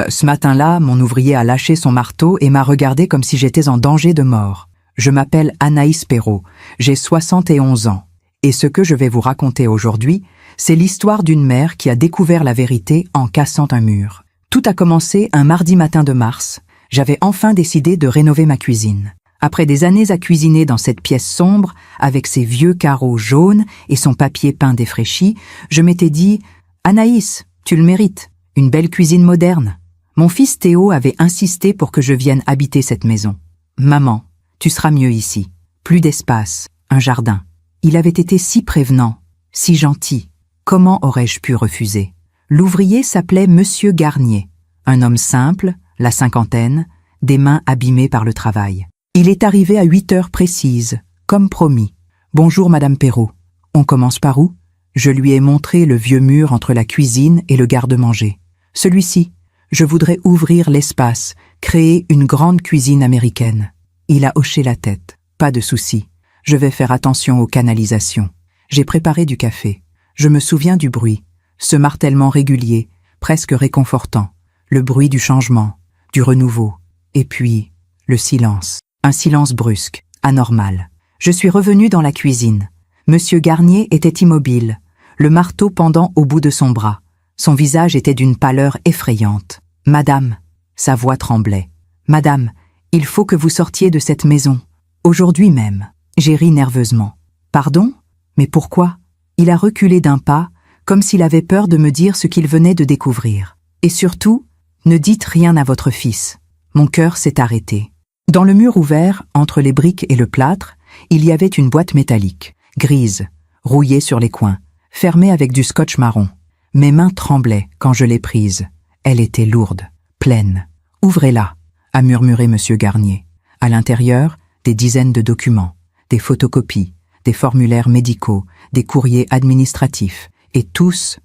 Ce matin-là, mon ouvrier a lâché son marteau et m'a regardé comme si j'étais en danger de mort. Je m'appelle Anaïs Perrault, j'ai 71 ans. Et ce que je vais vous raconter aujourd'hui, c'est l'histoire d'une mère qui a découvert la vérité en cassant un mur. Tout a commencé un mardi matin de mars. J'avais enfin décidé de rénover ma cuisine. Après des années à cuisiner dans cette pièce sombre, avec ses vieux carreaux jaunes et son papier peint défraîchi, je m'étais dit « Anaïs, tu le mérites, une belle cuisine moderne ». Mon fils Théo avait insisté pour que je vienne habiter cette maison. « Maman, tu seras mieux ici. Plus d'espace, un jardin. » Il avait été si prévenant, si gentil. Comment aurais-je pu refuser? L'ouvrier s'appelait Monsieur Garnier, un homme simple, la cinquantaine, des mains abîmées par le travail. Il est arrivé à 8 heures précises, comme promis. « Bonjour, Madame Perrault. On commence par où ?» Je lui ai montré le vieux mur entre la cuisine et le garde-manger. « Celui-ci. Je voudrais ouvrir l'espace, créer une grande cuisine américaine. » Il a hoché la tête. « Pas de souci. Je vais faire attention aux canalisations. » J'ai préparé du café. Je me souviens du bruit, ce martèlement régulier, presque réconfortant, le bruit du changement, du renouveau, et puis le silence. Un silence brusque, anormal. Je suis revenu dans la cuisine. Monsieur Garnier était immobile, le marteau pendant au bout de son bras. Son visage était d'une pâleur effrayante. « Madame », sa voix tremblait. « Madame, il faut que vous sortiez de cette maison. Aujourd'hui même. » J'ai ri nerveusement. « Pardon? Mais pourquoi ?» Il a reculé d'un pas, comme s'il avait peur de me dire ce qu'il venait de découvrir. « Et surtout, ne dites rien à votre fils. » Mon cœur s'est arrêté. Dans le mur ouvert, entre les briques et le plâtre, il y avait une boîte métallique, grise, rouillée sur les coins, fermée avec du scotch marron. Mes mains tremblaient quand je l'ai prise. Elle était lourde, pleine. « Ouvrez-la », a murmuré Monsieur Garnier. À l'intérieur, des dizaines de documents, des photocopies, des formulaires médicaux, des courriers administratifs, et tous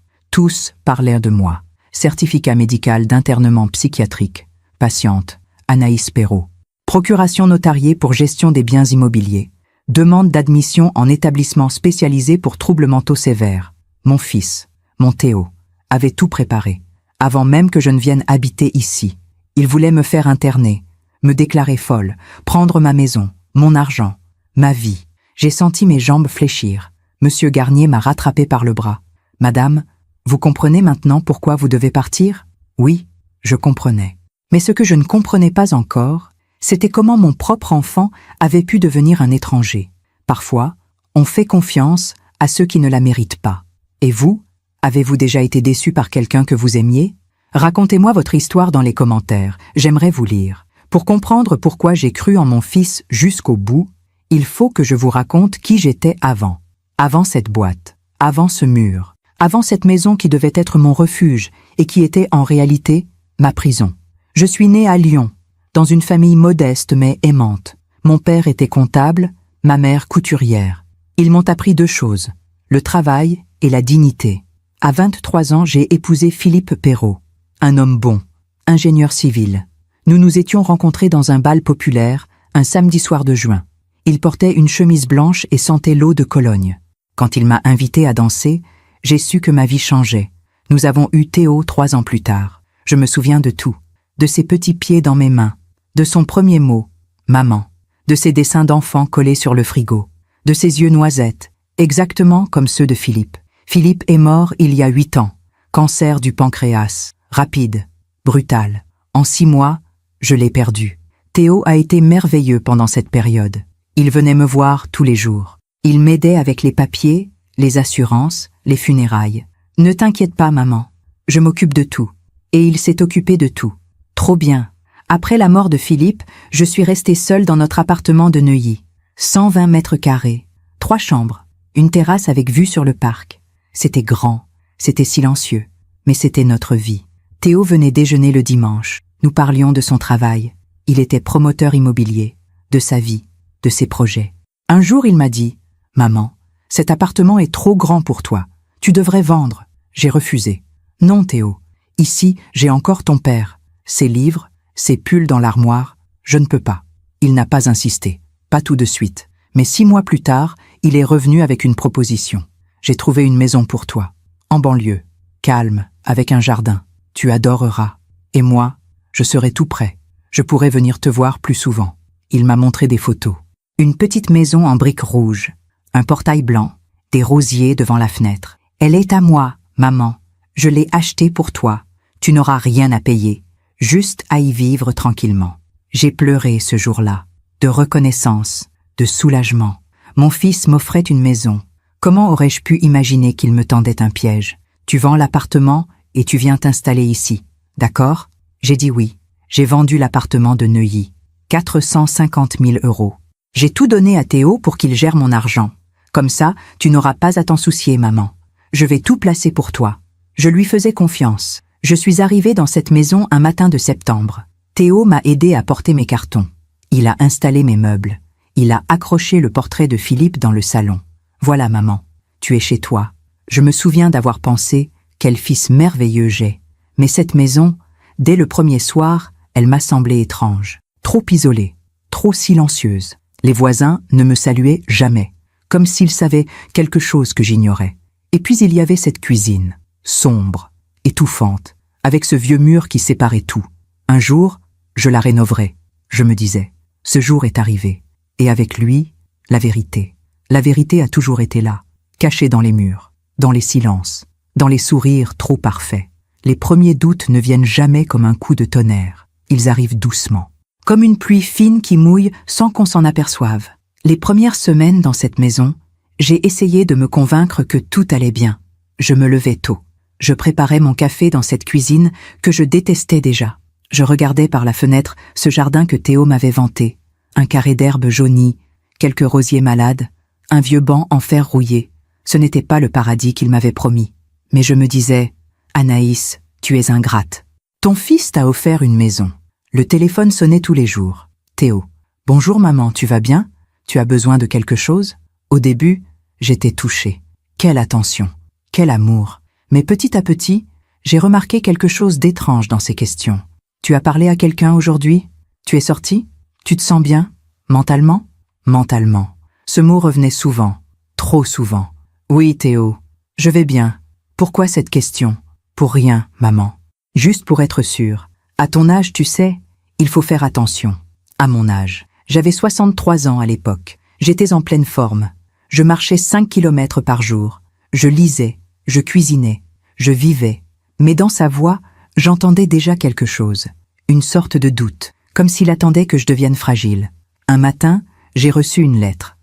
parlaient de moi. Certificat médical d'internement psychiatrique. Patiente, Anaïs Perrault. Procuration notariée pour gestion des biens immobiliers. Demande d'admission en établissement spécialisé pour troubles mentaux sévères. Mon fils, mon Théo, avait tout préparé, avant même que je ne vienne habiter ici. Il voulait me faire interner, me déclarer folle, prendre ma maison, mon argent, ma vie. J'ai senti mes jambes fléchir. Monsieur Garnier m'a rattrapé par le bras. « Madame, vous comprenez maintenant pourquoi vous devez partir ?» Oui, je comprenais. Mais ce que je ne comprenais pas encore, c'était comment mon propre enfant avait pu devenir un étranger. Parfois, on fait confiance à ceux qui ne la méritent pas. Et vous, avez-vous déjà été déçu par quelqu'un que vous aimiez? Racontez-moi votre histoire dans les commentaires, j'aimerais vous lire. Pour comprendre pourquoi j'ai cru en mon fils jusqu'au bout, il faut que je vous raconte qui j'étais avant. Avant cette boîte, avant ce mur, avant cette maison qui devait être mon refuge et qui était en réalité ma prison. Je suis née à Lyon, dans une famille modeste mais aimante. Mon père était comptable, ma mère couturière. Ils m'ont appris 2 choses, le travail et la dignité. À 23 ans, j'ai épousé Philippe Perrault, un homme bon, ingénieur civil. Nous nous étions rencontrés dans un bal populaire, un samedi soir de juin. Il portait une chemise blanche et sentait l'eau de Cologne. Quand il m'a invité à danser, j'ai su que ma vie changeait. Nous avons eu Théo 3 ans plus tard. Je me souviens de tout, de ses petits pieds dans mes mains, de son premier mot, maman, de ses dessins d'enfants collés sur le frigo, de ses yeux noisettes, exactement comme ceux de Philippe. Philippe est mort il y a 8 ans, cancer du pancréas, rapide, brutal. En 6 mois, je l'ai perdu. Théo a été merveilleux pendant cette période. Il venait me voir tous les jours. Il m'aidait avec les papiers, les assurances, les funérailles. « Ne t'inquiète pas, maman. Je m'occupe de tout. » Et il s'est occupé de tout. Trop bien. Après la mort de Philippe, je suis restée seule dans notre appartement de Neuilly. 120 mètres carrés, 3 chambres, une terrasse avec vue sur le parc. C'était grand, c'était silencieux, mais c'était notre vie. Théo venait déjeuner le dimanche. Nous parlions de son travail. Il était promoteur immobilier, de sa vie, de ses projets. Un jour, il m'a dit « Maman, cet appartement est trop grand pour toi. Tu devrais vendre. » J'ai refusé. « Non, Théo. Ici, j'ai encore ton père. Ses livres, ses pulls dans l'armoire. Je ne peux pas. » Il n'a pas insisté. Pas tout de suite. Mais 6 mois plus tard, il est revenu avec une proposition. « J'ai trouvé une maison pour toi. En banlieue. Calme, avec un jardin. Tu adoreras. » Et moi, je serai tout prêt. Je pourrai venir te voir plus souvent. Il m'a montré des photos. Une petite maison en briques rouges, un portail blanc, des rosiers devant la fenêtre. Elle est à moi, maman. Je l'ai achetée pour toi. Tu n'auras rien à payer, juste à y vivre tranquillement. J'ai pleuré ce jour-là, de reconnaissance, de soulagement. Mon fils m'offrait une maison. Comment aurais-je pu imaginer qu'il me tendait un piège? Tu vends l'appartement et tu viens t'installer ici, d'accord? J'ai dit oui. J'ai vendu l'appartement de Neuilly. 450 000 €. J'ai tout donné à Théo pour qu'il gère mon argent. Comme ça, tu n'auras pas à t'en soucier, maman. Je vais tout placer pour toi. Je lui faisais confiance. Je suis arrivée dans cette maison un matin de septembre. Théo m'a aidé à porter mes cartons. Il a installé mes meubles. Il a accroché le portrait de Philippe dans le salon. Voilà, maman, tu es chez toi. Je me souviens d'avoir pensé, quel fils merveilleux j'ai. Mais cette maison, dès le premier soir, elle m'a semblé étrange. Trop isolée, trop silencieuse. Les voisins ne me saluaient jamais, comme s'ils savaient quelque chose que j'ignorais. Et puis il y avait cette cuisine, sombre, étouffante, avec ce vieux mur qui séparait tout. Un jour, je la rénoverai, je me disais. Ce jour est arrivé. Et avec lui, la vérité. La vérité a toujours été là, cachée dans les murs, dans les silences, dans les sourires trop parfaits. Les premiers doutes ne viennent jamais comme un coup de tonnerre. Ils arrivent doucement, comme une pluie fine qui mouille sans qu'on s'en aperçoive. Les premières semaines dans cette maison, j'ai essayé de me convaincre que tout allait bien. Je me levais tôt. Je préparais mon café dans cette cuisine que je détestais déjà. Je regardais par la fenêtre ce jardin que Théo m'avait vanté. Un carré d'herbe jaunie, quelques rosiers malades, un vieux banc en fer rouillé. Ce n'était pas le paradis qu'il m'avait promis. Mais je me disais, Anaïs, tu es ingrate. Ton fils t'a offert une maison. Le téléphone sonnait tous les jours. Théo. Bonjour maman, tu vas bien? Tu as besoin de quelque chose? Au début, j'étais touchée. Quelle attention, quel amour. Mais petit à petit, j'ai remarqué quelque chose d'étrange dans ces questions. Tu as parlé à quelqu'un aujourd'hui? Tu es sorti? Tu te sens bien? Mentalement? Mentalement. Ce mot revenait souvent, trop souvent. Oui, Théo, je vais bien. Pourquoi cette question? Pour rien, maman. Juste pour être sûre. À ton âge, tu sais, il faut faire attention. À mon âge. J'avais 63 ans à l'époque. J'étais en pleine forme. Je marchais 5 kilomètres par jour. Je lisais, je cuisinais, je vivais. Mais dans sa voix, j'entendais déjà quelque chose. Une sorte de doute, comme s'il attendait que je devienne fragile. Un matin, j'ai reçu une lettre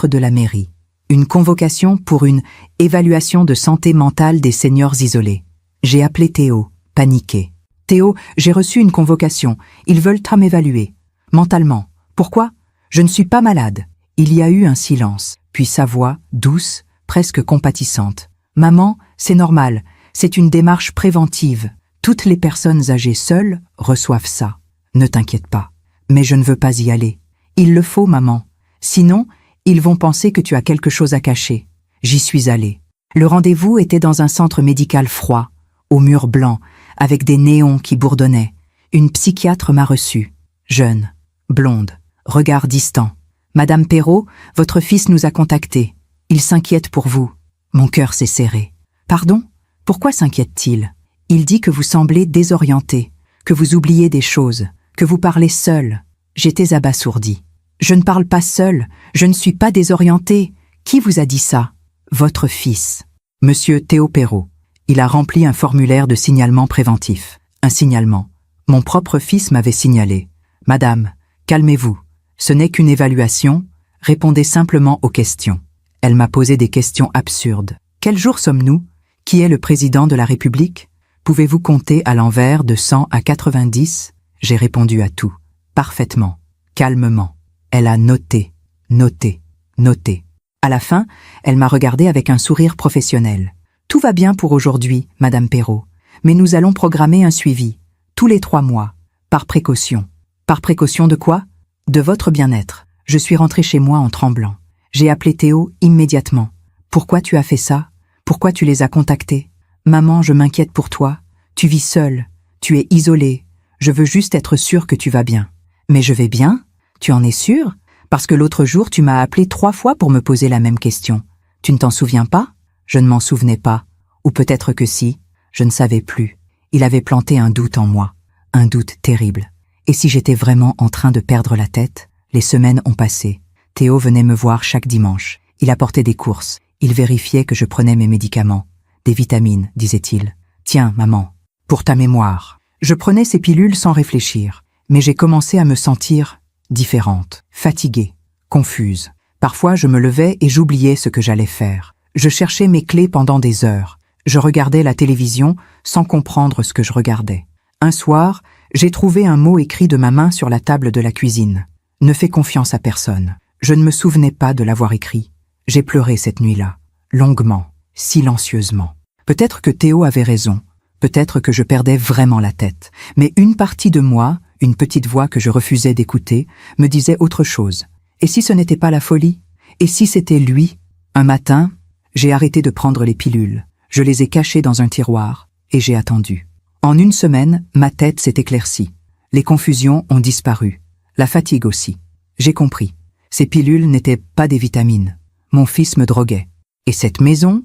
de la mairie. Une convocation pour une évaluation de santé mentale des seniors isolés. J'ai appelé Théo, paniqué. Théo, j'ai reçu une convocation. Ils veulent m'évaluer. Mentalement. Pourquoi? Je ne suis pas malade. Il y a eu un silence, puis sa voix, douce, presque compatissante. Maman, c'est normal. C'est une démarche préventive. Toutes les personnes âgées seules reçoivent ça. Ne t'inquiète pas. Mais je ne veux pas y aller. Il le faut, maman. Sinon, ils vont penser que tu as quelque chose à cacher. J'y suis allée. Le rendez-vous était dans un centre médical froid, aux murs blancs, avec des néons qui bourdonnaient. Une psychiatre m'a reçue. Jeune, blonde, regard distant. Madame Perrault, votre fils nous a contactés. Il s'inquiète pour vous. Mon cœur s'est serré. Pardon? Pourquoi s'inquiète-t-il? Il dit que vous semblez désorienté, que vous oubliez des choses, que vous parlez seul. J'étais abasourdie. Je ne parle pas seul, je ne suis pas désorientée. Qui vous a dit ça? Votre fils. Monsieur Théo Perrault. Il a rempli un formulaire de signalement préventif. Un signalement. Mon propre fils m'avait signalé. Madame, calmez-vous. Ce n'est qu'une évaluation. Répondez simplement aux questions. Elle m'a posé des questions absurdes. Quel jour sommes-nous? Qui est le président de la République? Pouvez-vous compter à l'envers de 100 à 90? J'ai répondu à tout. Parfaitement. Calmement. Elle a noté, noté, noté. À la fin, elle m'a regardé avec un sourire professionnel. Tout va bien pour aujourd'hui, Madame Perrault, mais nous allons programmer un suivi, tous les 3 mois, par précaution. Par précaution de quoi? De votre bien-être. Je suis rentrée chez moi en tremblant. J'ai appelé Théo immédiatement. Pourquoi tu as fait ça? Pourquoi tu les as contactés? Maman, je m'inquiète pour toi. Tu vis seule. Tu es isolée. Je veux juste être sûre que tu vas bien. Mais je vais bien? Tu en es sûre? Parce que l'autre jour, tu m'as appelé 3 fois pour me poser la même question. Tu ne t'en souviens pas? Je ne m'en souvenais pas. Ou peut-être que si. Je ne savais plus. Il avait planté un doute en moi. Un doute terrible. Et si j'étais vraiment en train de perdre la tête? Les semaines ont passé. Théo venait me voir chaque dimanche. Il apportait des courses. Il vérifiait que je prenais mes médicaments. Des vitamines, disait-il. Tiens, maman, pour ta mémoire. Je prenais ces pilules sans réfléchir. Mais j'ai commencé à me sentir différente, fatiguée, confuse. Parfois, je me levais et j'oubliais ce que j'allais faire. Je cherchais mes clés pendant des heures. Je regardais la télévision sans comprendre ce que je regardais. Un soir, j'ai trouvé un mot écrit de ma main sur la table de la cuisine. Ne fais confiance à personne. Je ne me souvenais pas de l'avoir écrit. J'ai pleuré cette nuit-là, longuement, silencieusement. Peut-être que Théo avait raison. Peut-être que je perdais vraiment la tête. Mais une partie de moi, une petite voix que je refusais d'écouter, me disait autre chose. Et si ce n'était pas la folie? Et si c'était lui? Un matin, j'ai arrêté de prendre les pilules. Je les ai cachées dans un tiroir et j'ai attendu. En une semaine, ma tête s'est éclaircie. Les confusions ont disparu. La fatigue aussi. J'ai compris. Ces pilules n'étaient pas des vitamines. Mon fils me droguait. Et cette maison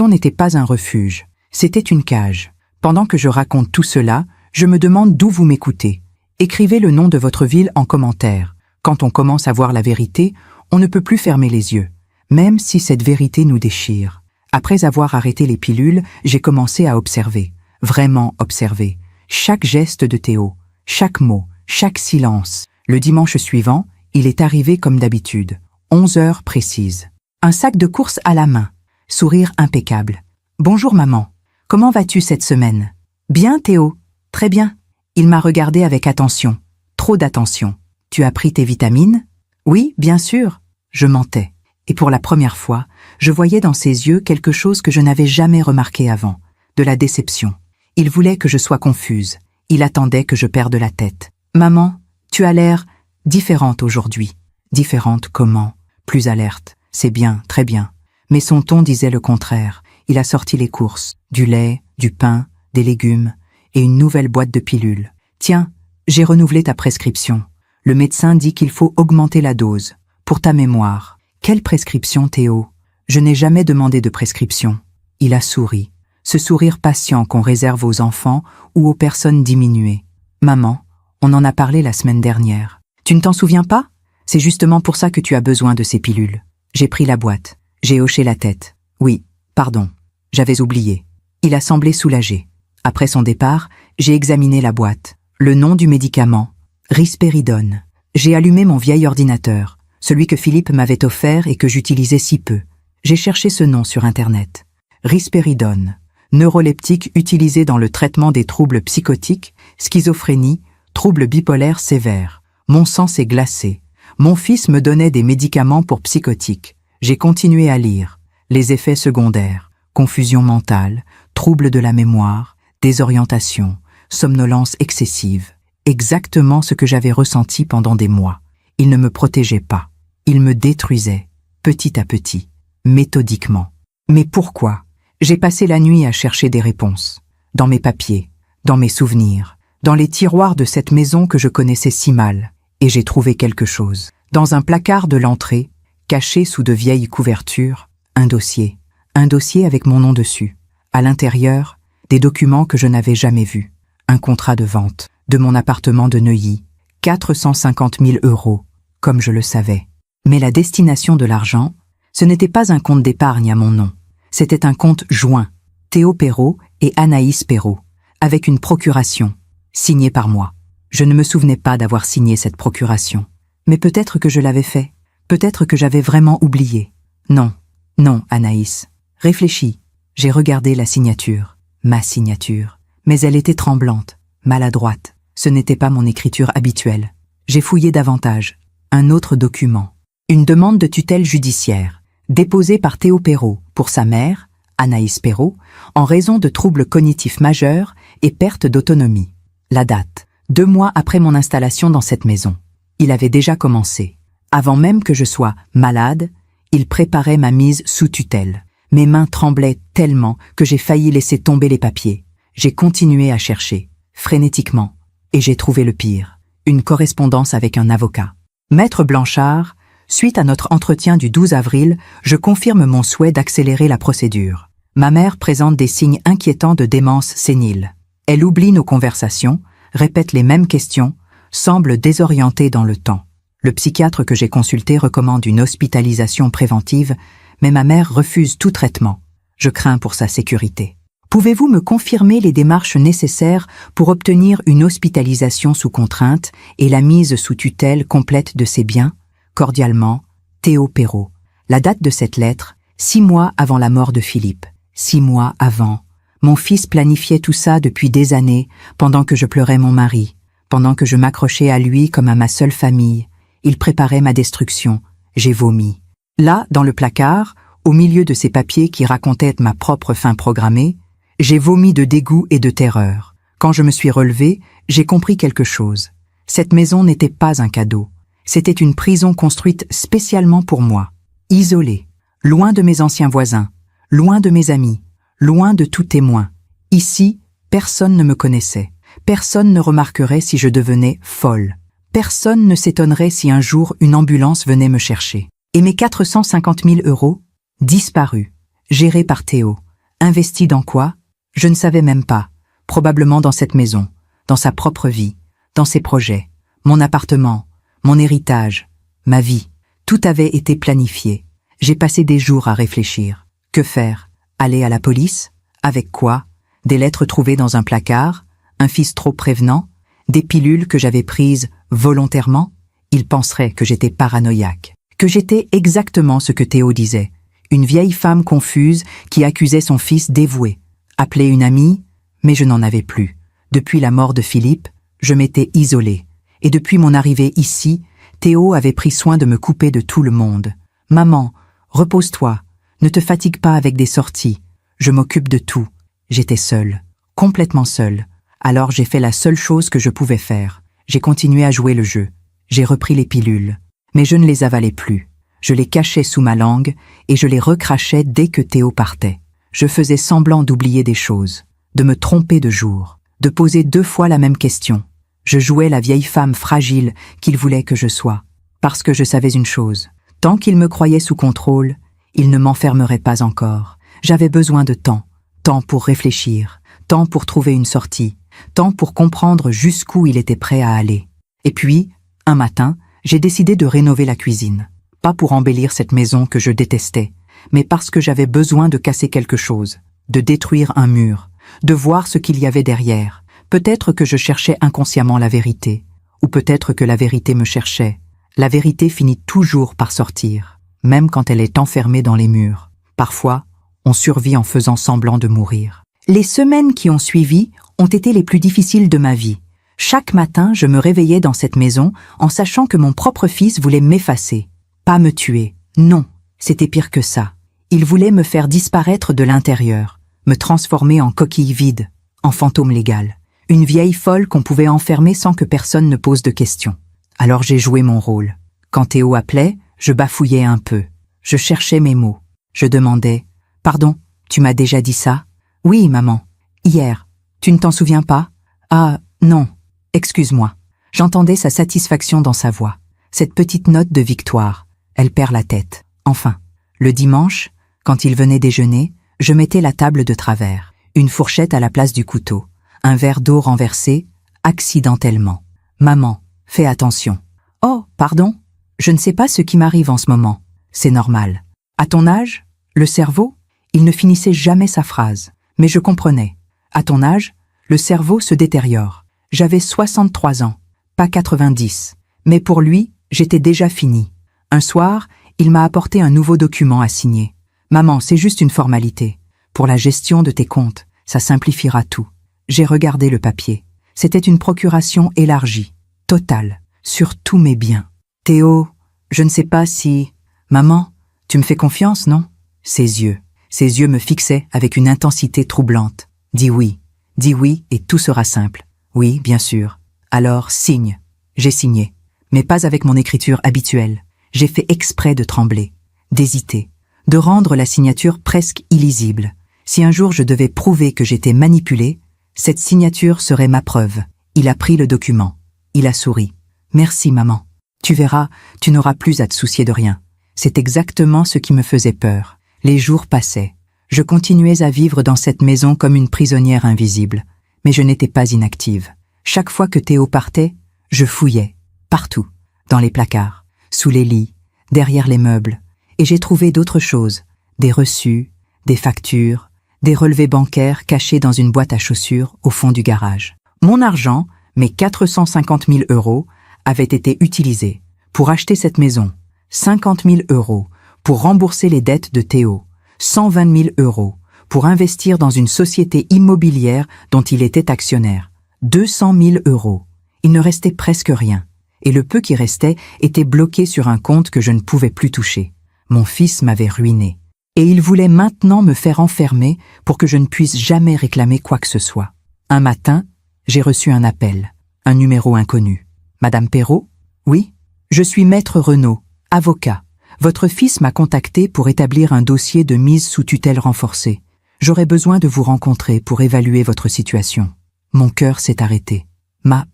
n'était pas un refuge. C'était une cage. Pendant que je raconte tout cela, je me demande d'où vous m'écoutez. Écrivez le nom de votre ville en commentaire. Quand on commence à voir la vérité, on ne peut plus fermer les yeux, même si cette vérité nous déchire. Après avoir arrêté les pilules, j'ai commencé à observer, vraiment observer, chaque geste de Théo, chaque mot, chaque silence. Le dimanche suivant, il est arrivé comme d'habitude, 11 heures précises. Un sac de courses à la main, sourire impeccable. « Bonjour maman, comment vas-tu cette semaine ?»« Bien Théo, très bien. » Il m'a regardé avec attention, trop d'attention. « Tu as pris tes vitamines ?»« Oui, bien sûr. » Je mentais. Et pour la première fois, je voyais dans ses yeux quelque chose que je n'avais jamais remarqué avant, de la déception. Il voulait que je sois confuse. Il attendait que je perde la tête. « Maman, tu as l'air différente aujourd'hui. » Différente comment? Plus alerte. C'est bien, très bien. Mais son ton disait le contraire. Il a sorti les courses. Du lait, du pain, des légumes et une nouvelle boîte de pilules. « Tiens, j'ai renouvelé ta prescription. Le médecin dit qu'il faut augmenter la dose. Pour ta mémoire. » « Quelle prescription, Théo? Je n'ai jamais demandé de prescription. » Il a souri. Ce sourire patient qu'on réserve aux enfants ou aux personnes diminuées. « Maman, on en a parlé la semaine dernière. Tu ne t'en souviens pas? C'est justement pour ça que tu as besoin de ces pilules. » J'ai pris la boîte. J'ai hoché la tête. « Oui, pardon. J'avais oublié. » Il a semblé soulagé. Après son départ, j'ai examiné la boîte. Le nom du médicament. Risperidone. J'ai allumé mon vieil ordinateur. Celui que Philippe m'avait offert et que j'utilisais si peu. J'ai cherché ce nom sur Internet. Risperidone, neuroleptique utilisé dans le traitement des troubles psychotiques, schizophrénie, troubles bipolaires sévères. Mon sang s'est glacé. Mon fils me donnait des médicaments pour psychotiques. J'ai continué à lire. Les effets secondaires, confusion mentale, troubles de la mémoire, désorientation, somnolence excessive. Exactement ce que j'avais ressenti pendant des mois. Il ne me protégeait pas. Il me détruisait, petit à petit, méthodiquement. Mais pourquoi? J'ai passé la nuit à chercher des réponses. Dans mes papiers, dans mes souvenirs, dans les tiroirs de cette maison que je connaissais si mal. Et j'ai trouvé quelque chose. Dans un placard de l'entrée, caché sous de vieilles couvertures, un dossier. Un dossier avec mon nom dessus. À l'intérieur, des documents que je n'avais jamais vus. Un contrat de vente de mon appartement de Neuilly. 450 000 €, comme je le savais. Mais la destination de l'argent, ce n'était pas un compte d'épargne à mon nom. C'était un compte joint, Théo Perrault et Anaïs Perrault, avec une procuration, signée par moi. Je ne me souvenais pas d'avoir signé cette procuration. Mais peut-être que je l'avais fait. Peut-être que j'avais vraiment oublié. Non, non, Anaïs. Réfléchis. J'ai regardé la signature, ma signature. Mais elle était tremblante, maladroite. Ce n'était pas mon écriture habituelle. J'ai fouillé davantage. Un autre document. Une demande de tutelle judiciaire, déposée par Théo Perrault pour sa mère, Anaïs Perrault, en raison de troubles cognitifs majeurs et perte d'autonomie. La date. 2 mois après mon installation dans cette maison. Il avait déjà commencé. Avant même que je sois malade, il préparait ma mise sous tutelle. Mes mains tremblaient tellement que j'ai failli laisser tomber les papiers. J'ai continué à chercher, frénétiquement, et j'ai trouvé le pire. Une correspondance avec un avocat. Maître Blanchard, suite à notre entretien du 12 avril, je confirme mon souhait d'accélérer la procédure. Ma mère présente des signes inquiétants de démence sénile. Elle oublie nos conversations, répète les mêmes questions, semble désorienté dans le temps. Le psychiatre que j'ai consulté recommande une hospitalisation préventive, mais ma mère refuse tout traitement. Je crains pour sa sécurité. Pouvez-vous me confirmer les démarches nécessaires pour obtenir une hospitalisation sous contrainte et la mise sous tutelle complète de ses biens? Cordialement, Théo Perrault. La date de cette lettre, 6 mois avant la mort de Philippe. 6 mois avant. Mon fils planifiait tout ça depuis des années, pendant que je pleurais mon mari, pendant que je m'accrochais à lui comme à ma seule famille. Il préparait ma destruction. J'ai vomi. Là, dans le placard, au milieu de ces papiers qui racontaient ma propre fin programmée, j'ai vomi de dégoût et de terreur. Quand je me suis relevée, j'ai compris quelque chose. Cette maison n'était pas un cadeau. C'était une prison construite spécialement pour moi. Isolée, loin de mes anciens voisins, loin de mes amis, loin de tout témoin. Ici, personne ne me connaissait. Personne ne remarquerait si je devenais folle. Personne ne s'étonnerait si un jour une ambulance venait me chercher. Et mes 450 000 euros? Disparus. Gérés par Théo. Investis dans quoi? Je ne savais même pas. Probablement dans cette maison, dans sa propre vie, dans ses projets, mon appartement, mon héritage, ma vie. Tout avait été planifié. J'ai passé des jours à réfléchir. Que faire? Aller à la police? Avec quoi? Des lettres trouvées dans un placard? Un fils trop prévenant? Des pilules que j'avais prises volontairement? Ils penseraient que j'étais paranoïaque. Que j'étais exactement ce que Théo disait. Une vieille femme confuse qui accusait son fils dévoué. Appeler une amie? Mais je n'en avais plus. Depuis la mort de Philippe, je m'étais isolée. Et depuis mon arrivée ici, Théo avait pris soin de me couper de tout le monde. « Maman, repose-toi. Ne te fatigue pas avec des sorties. Je m'occupe de tout. » J'étais seule. Complètement seule. Alors j'ai fait la seule chose que je pouvais faire. J'ai continué à jouer le jeu. J'ai repris les pilules. Mais je ne les avalais plus. Je les cachais sous ma langue et je les recrachais dès que Théo partait. Je faisais semblant d'oublier des choses, de me tromper de jour, de poser 2 fois la même question. Je jouais la vieille femme fragile qu'il voulait que je sois. Parce que je savais une chose. Tant qu'il me croyait sous contrôle, il ne m'enfermerait pas encore. J'avais besoin de temps. Temps pour réfléchir. Temps pour trouver une sortie. Temps pour comprendre jusqu'où il était prêt à aller. Et puis, un matin, j'ai décidé de rénover la cuisine. Pas pour embellir cette maison que je détestais, mais parce que j'avais besoin de casser quelque chose, de détruire un mur, de voir ce qu'il y avait derrière. Peut-être que je cherchais inconsciemment la vérité, ou peut-être que la vérité me cherchait. La vérité finit toujours par sortir, même quand elle est enfermée dans les murs. Parfois, on survit en faisant semblant de mourir. Les semaines qui ont suivi ont été les plus difficiles de ma vie. Chaque matin, je me réveillais dans cette maison en sachant que mon propre fils voulait m'effacer. Pas me tuer. Non, c'était pire que ça. Il voulait me faire disparaître de l'intérieur, me transformer en coquille vide, en fantôme légal. Une vieille folle qu'on pouvait enfermer sans que personne ne pose de questions. Alors j'ai joué mon rôle. Quand Théo appelait, je bafouillais un peu. Je cherchais mes mots. Je demandais « Pardon, tu m'as déjà dit ça ?»« Oui, maman. Hier. Tu ne t'en souviens pas ?»« Ah, non. Excuse-moi. » J'entendais sa satisfaction dans sa voix. Cette petite note de victoire. Elle perd la tête. Enfin, le dimanche, quand il venait déjeuner, je mettais la table de travers. Une fourchette à la place du couteau. Un verre d'eau renversé, accidentellement. « Maman, fais attention. »« Oh, pardon. Je ne sais pas ce qui m'arrive en ce moment. C'est normal. À ton âge, le cerveau ?» Il ne finissait jamais sa phrase. Mais je comprenais. À ton âge, le cerveau se détériore. J'avais 63 ans, pas 90. Mais pour lui, j'étais déjà fini. Un soir, il m'a apporté un nouveau document à signer. « Maman, c'est juste une formalité. Pour la gestion de tes comptes, ça simplifiera tout. » J'ai regardé le papier. C'était une procuration élargie, totale, sur tous mes biens. « Théo, je ne sais pas si... »« Maman, tu me fais confiance, non ?» Ses yeux me fixaient avec une intensité troublante. « Dis oui et tout sera simple. »« Oui, bien sûr. »« Alors, signe. » J'ai signé, mais pas avec mon écriture habituelle. J'ai fait exprès de trembler, d'hésiter, de rendre la signature presque illisible. Si un jour je devais prouver que j'étais manipulée, cette signature serait ma preuve. Il a pris le document. Il a souri. « Merci, maman. Tu verras, tu n'auras plus à te soucier de rien. » C'est exactement ce qui me faisait peur. Les jours passaient. Je continuais à vivre dans cette maison comme une prisonnière invisible. Mais je n'étais pas inactive. Chaque fois que Théo partait, je fouillais, partout, dans les placards, sous les lits, derrière les meubles, et j'ai trouvé d'autres choses, des reçus, des factures, des relevés bancaires cachés dans une boîte à chaussures au fond du garage. Mon argent, mes 450 000 €, avait été utilisé pour acheter cette maison, 50 000 € pour rembourser les dettes de Théo, 120 000 € pour investir dans une société immobilière dont il était actionnaire, 200 000 €. Il ne restait presque rien, et le peu qui restait était bloqué sur un compte que je ne pouvais plus toucher. Mon fils m'avait ruiné, et il voulait maintenant me faire enfermer pour que je ne puisse jamais réclamer quoi que ce soit. Un matin, j'ai reçu un appel, un numéro inconnu. « Madame Perrault ? Oui, je suis Maître Renaud, avocat. Votre fils m'a contacté pour établir un dossier de mise sous tutelle renforcée. J'aurais besoin de vous rencontrer pour évaluer votre situation. » Mon cœur s'est arrêté. Ma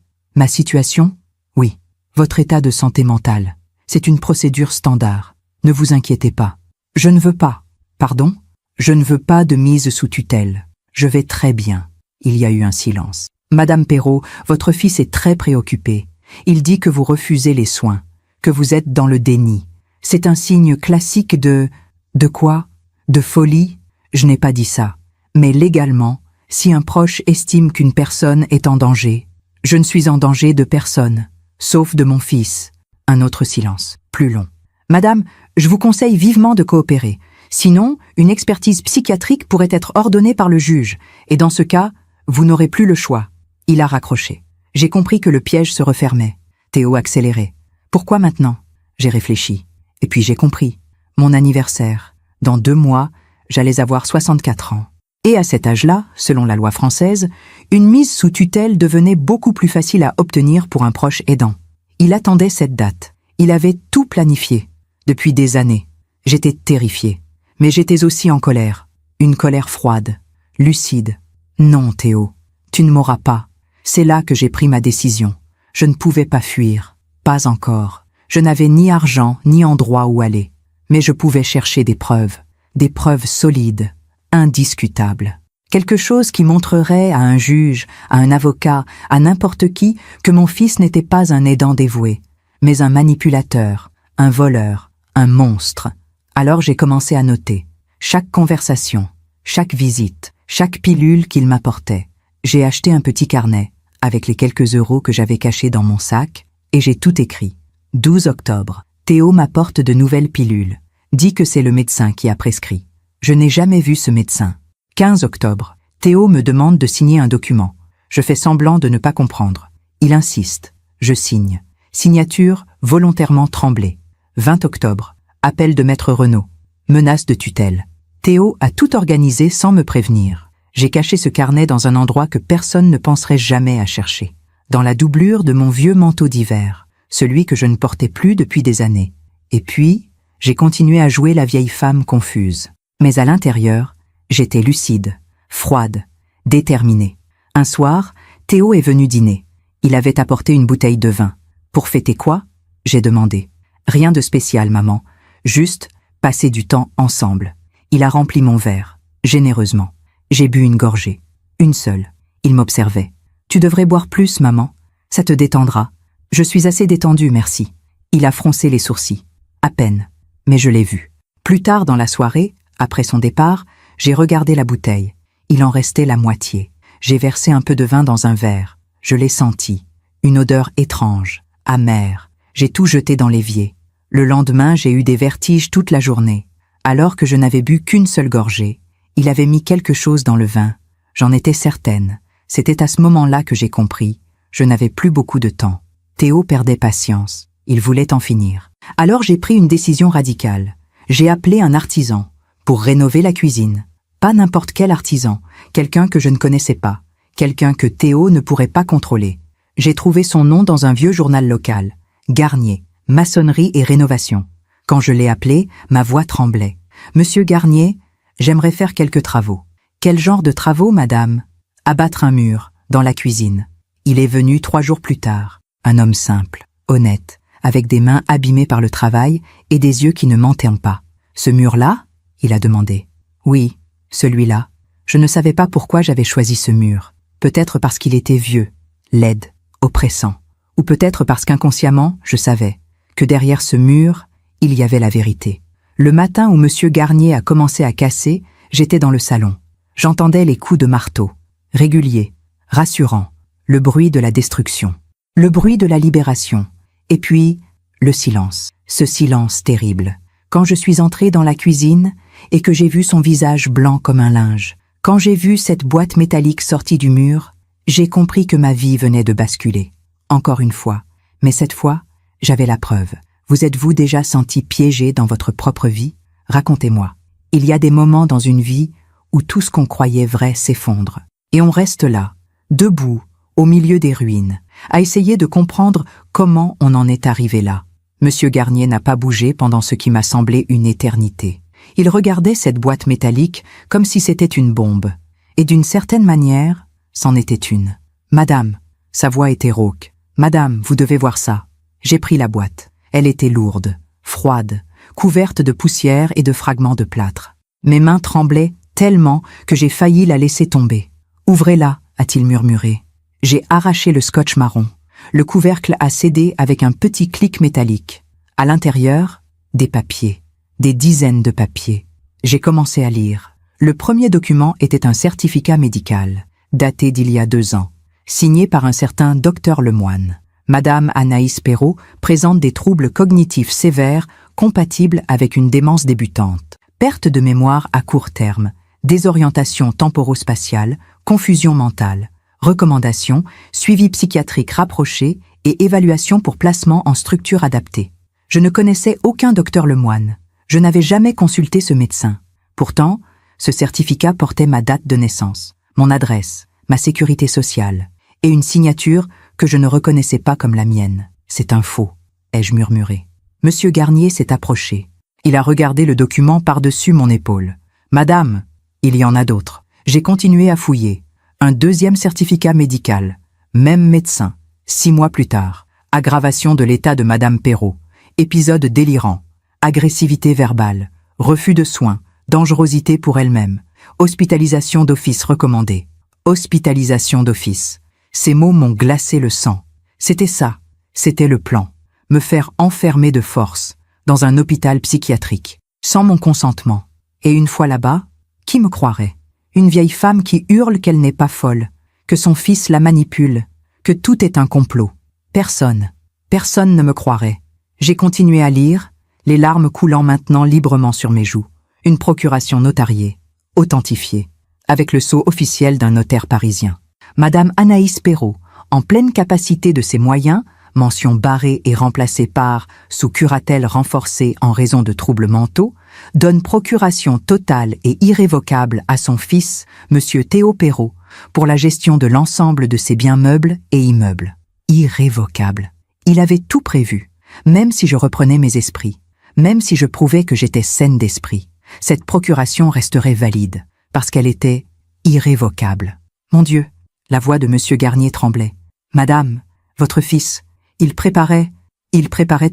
situation ? Oui. Votre état de santé mentale. C'est une procédure standard. Ne vous inquiétez pas. Je ne veux pas. Pardon ? Je ne veux pas de mise sous tutelle. Je vais très bien. Il y a eu un silence. Madame Perrault, votre fils est très préoccupé. Il dit que vous refusez les soins, que vous êtes dans le déni. C'est un signe classique de... De quoi ? De folie ? Je n'ai pas dit ça. Mais légalement, si un proche estime qu'une personne est en danger, je ne suis en danger de personne, sauf de mon fils. Un autre silence, plus long. Madame, je vous conseille vivement de coopérer. Sinon, une expertise psychiatrique pourrait être ordonnée par le juge, et dans ce cas, vous n'aurez plus le choix. Il a raccroché. J'ai compris que le piège se refermait. Théo accélérait. Pourquoi maintenant ? J'ai réfléchi. Et puis j'ai compris. Mon anniversaire. Dans 2 mois, j'allais avoir 64 ans. Et à cet âge-là, selon la loi française, une mise sous tutelle devenait beaucoup plus facile à obtenir pour un proche aidant. Il attendait cette date. Il avait tout planifié. Depuis des années. J'étais terrifiée. Mais j'étais aussi en colère. Une colère froide, lucide. Non, Théo, tu ne m'auras pas. C'est là que j'ai pris ma décision. Je ne pouvais pas fuir. Pas encore. Je n'avais ni argent, ni endroit où aller. Mais je pouvais chercher des preuves solides, indiscutables. Quelque chose qui montrerait à un juge, à un avocat, à n'importe qui, que mon fils n'était pas un aidant dévoué, mais un manipulateur, un voleur, un monstre. Alors j'ai commencé à noter. Chaque conversation, chaque visite, chaque pilule qu'il m'apportait. J'ai acheté un petit carnet, avec les quelques euros que j'avais cachés dans mon sac, et j'ai tout écrit. 12 octobre. Théo m'apporte de nouvelles pilules. Dit que c'est le médecin qui a prescrit. Je n'ai jamais vu ce médecin. 15 octobre. Théo me demande de signer un document. Je fais semblant de ne pas comprendre. Il insiste. Je signe. Signature volontairement tremblée. 20 octobre. Appel de Maître Renaud. Menace de tutelle. Théo a tout organisé sans me prévenir. J'ai caché ce carnet dans un endroit que personne ne penserait jamais à chercher. Dans la doublure de mon vieux manteau d'hiver, celui que je ne portais plus depuis des années. Et puis, j'ai continué à jouer la vieille femme confuse. Mais à l'intérieur, j'étais lucide, froide, déterminée. Un soir, Théo est venu dîner. Il avait apporté une bouteille de vin. Pour fêter quoi ? J'ai demandé. Rien de spécial, maman. Juste passer du temps ensemble. Il a rempli mon verre, généreusement. J'ai bu une gorgée. Une seule. Il m'observait. Tu devrais boire plus, maman. Ça te détendra. Je suis assez détendue, merci. Il a froncé les sourcils. À peine. Mais je l'ai vu. Plus tard dans la soirée, après son départ, j'ai regardé la bouteille. Il en restait la moitié. J'ai versé un peu de vin dans un verre. Je l'ai senti. Une odeur étrange, amère. J'ai tout jeté dans l'évier. Le lendemain, j'ai eu des vertiges toute la journée. Alors que je n'avais bu qu'une seule gorgée, il avait mis quelque chose dans le vin. J'en étais certaine. C'était à ce moment-là que j'ai compris. Je n'avais plus beaucoup de temps. Théo perdait patience. Il voulait en finir. Alors j'ai pris une décision radicale. J'ai appelé un artisan pour rénover la cuisine. Pas n'importe quel artisan, quelqu'un que je ne connaissais pas, quelqu'un que Théo ne pourrait pas contrôler. J'ai trouvé son nom dans un vieux journal local. Garnier, maçonnerie et rénovation. Quand je l'ai appelé, ma voix tremblait. « Monsieur Garnier, j'aimerais faire quelques travaux. »« Quel genre de travaux, madame ?»« Abattre un mur, dans la cuisine. » Il est venu 3 jours plus tard. Un homme simple, honnête, avec des mains abîmées par le travail et des yeux qui ne mentaient pas. « Ce mur-là » il a demandé. « Oui, celui-là. » Je ne savais pas pourquoi j'avais choisi ce mur. Peut-être parce qu'il était vieux, laide, oppressant. Ou peut-être parce qu'inconsciemment, je savais que derrière ce mur, il y avait la vérité. Le matin où Monsieur Garnier a commencé à casser, j'étais dans le salon. J'entendais les coups de marteau, réguliers, rassurants, le bruit de la destruction, le bruit de la libération, et puis le silence, ce silence terrible. Quand je suis entrée dans la cuisine et que j'ai vu son visage blanc comme un linge, quand j'ai vu cette boîte métallique sortie du mur, j'ai compris que ma vie venait de basculer. Encore une fois, mais cette fois, j'avais la preuve. Vous êtes-vous déjà senti piégé dans votre propre vie? Racontez-moi. Il y a des moments dans une vie où tout ce qu'on croyait vrai s'effondre. Et on reste là, debout, au milieu des ruines, à essayer de comprendre comment on en est arrivé là. Monsieur Garnier n'a pas bougé pendant ce qui m'a semblé une éternité. Il regardait cette boîte métallique comme si c'était une bombe. Et d'une certaine manière, c'en était une. « Madame », sa voix était rauque. « Madame, vous devez voir ça. » J'ai pris la boîte. Elle était lourde, froide, couverte de poussière et de fragments de plâtre. Mes mains tremblaient tellement que j'ai failli la laisser tomber. « Ouvrez-la », a-t-il murmuré. J'ai arraché le scotch marron. Le couvercle a cédé avec un petit clic métallique. À l'intérieur, des papiers, des dizaines de papiers. J'ai commencé à lire. Le premier document était un certificat médical, daté d'il y a 2 ans, signé par un certain docteur Lemoine. Madame Anaïs Perrault présente des troubles cognitifs sévères compatibles avec une démence débutante, perte de mémoire à court terme, désorientation temporo-spatiale, confusion mentale, recommandations, suivi psychiatrique rapproché et évaluation pour placement en structure adaptée. Je ne connaissais aucun docteur Lemoine. Je n'avais jamais consulté ce médecin. Pourtant, ce certificat portait ma date de naissance, mon adresse, ma sécurité sociale, et une signature que je ne reconnaissais pas comme la mienne. « C'est un faux », ai-je murmuré. Monsieur Garnier s'est approché. Il a regardé le document par-dessus mon épaule. « Madame, il y en a d'autres. » J'ai continué à fouiller. Un deuxième certificat médical. Même médecin. 6 mois plus tard. Aggravation de l'état de Madame Perrault. Épisode délirant. Agressivité verbale. Refus de soins. Dangerosité pour elle-même. Hospitalisation d'office recommandée. Hospitalisation d'office. Ces mots m'ont glacé le sang. C'était ça. C'était le plan. Me faire enfermer de force, dans un hôpital psychiatrique, sans mon consentement. Et une fois là-bas, qui me croirait? Une vieille femme qui hurle qu'elle n'est pas folle, que son fils la manipule, que tout est un complot. Personne ne me croirait. J'ai continué à lire, les larmes coulant maintenant librement sur mes joues. Une procuration notariée, authentifiée, avec le sceau officiel d'un notaire parisien. Madame Anaïs Perrault, en pleine capacité de ses moyens, mention barrée et remplacée par « sous curatelle renforcée en raison de troubles mentaux », donne procuration totale et irrévocable à son fils, Monsieur Théo Perrault, pour la gestion de l'ensemble de ses biens meubles et immeubles. Irrévocable. Il avait tout prévu, même si je reprenais mes esprits, même si je prouvais que j'étais saine d'esprit. Cette procuration resterait valide, parce qu'elle était irrévocable. Mon Dieu, la voix de Monsieur Garnier tremblait. « Madame, votre fils, il préparait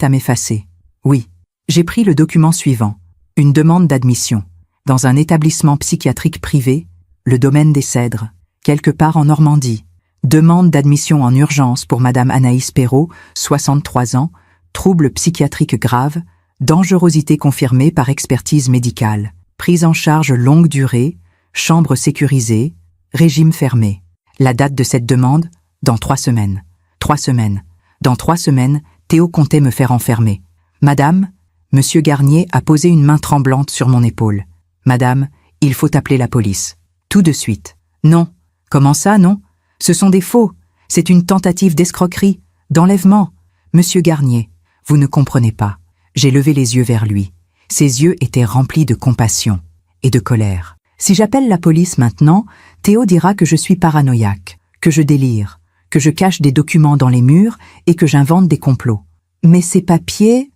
à m'effacer. » Oui, j'ai pris le document suivant. Une demande d'admission, dans un établissement psychiatrique privé, le domaine des Cèdres, quelque part en Normandie. Demande d'admission en urgence pour Madame Anaïs Perrault, 63 ans, troubles psychiatriques graves, dangerosité confirmée par expertise médicale, prise en charge longue durée, chambre sécurisée, régime fermé. La date de cette demande, dans 3 semaines. 3 semaines. Dans 3 semaines, Théo comptait me faire enfermer. Madame, Monsieur Garnier a posé une main tremblante sur mon épaule. Madame, il faut appeler la police. Tout de suite. Non. Comment ça, non? Ce sont des faux. C'est une tentative d'escroquerie, d'enlèvement. Monsieur Garnier, vous ne comprenez pas. J'ai levé les yeux vers lui. Ses yeux étaient remplis de compassion et de colère. Si j'appelle la police maintenant, Théo dira que je suis paranoïaque, que je délire, que je cache des documents dans les murs et que j'invente des complots. Mais ces papiers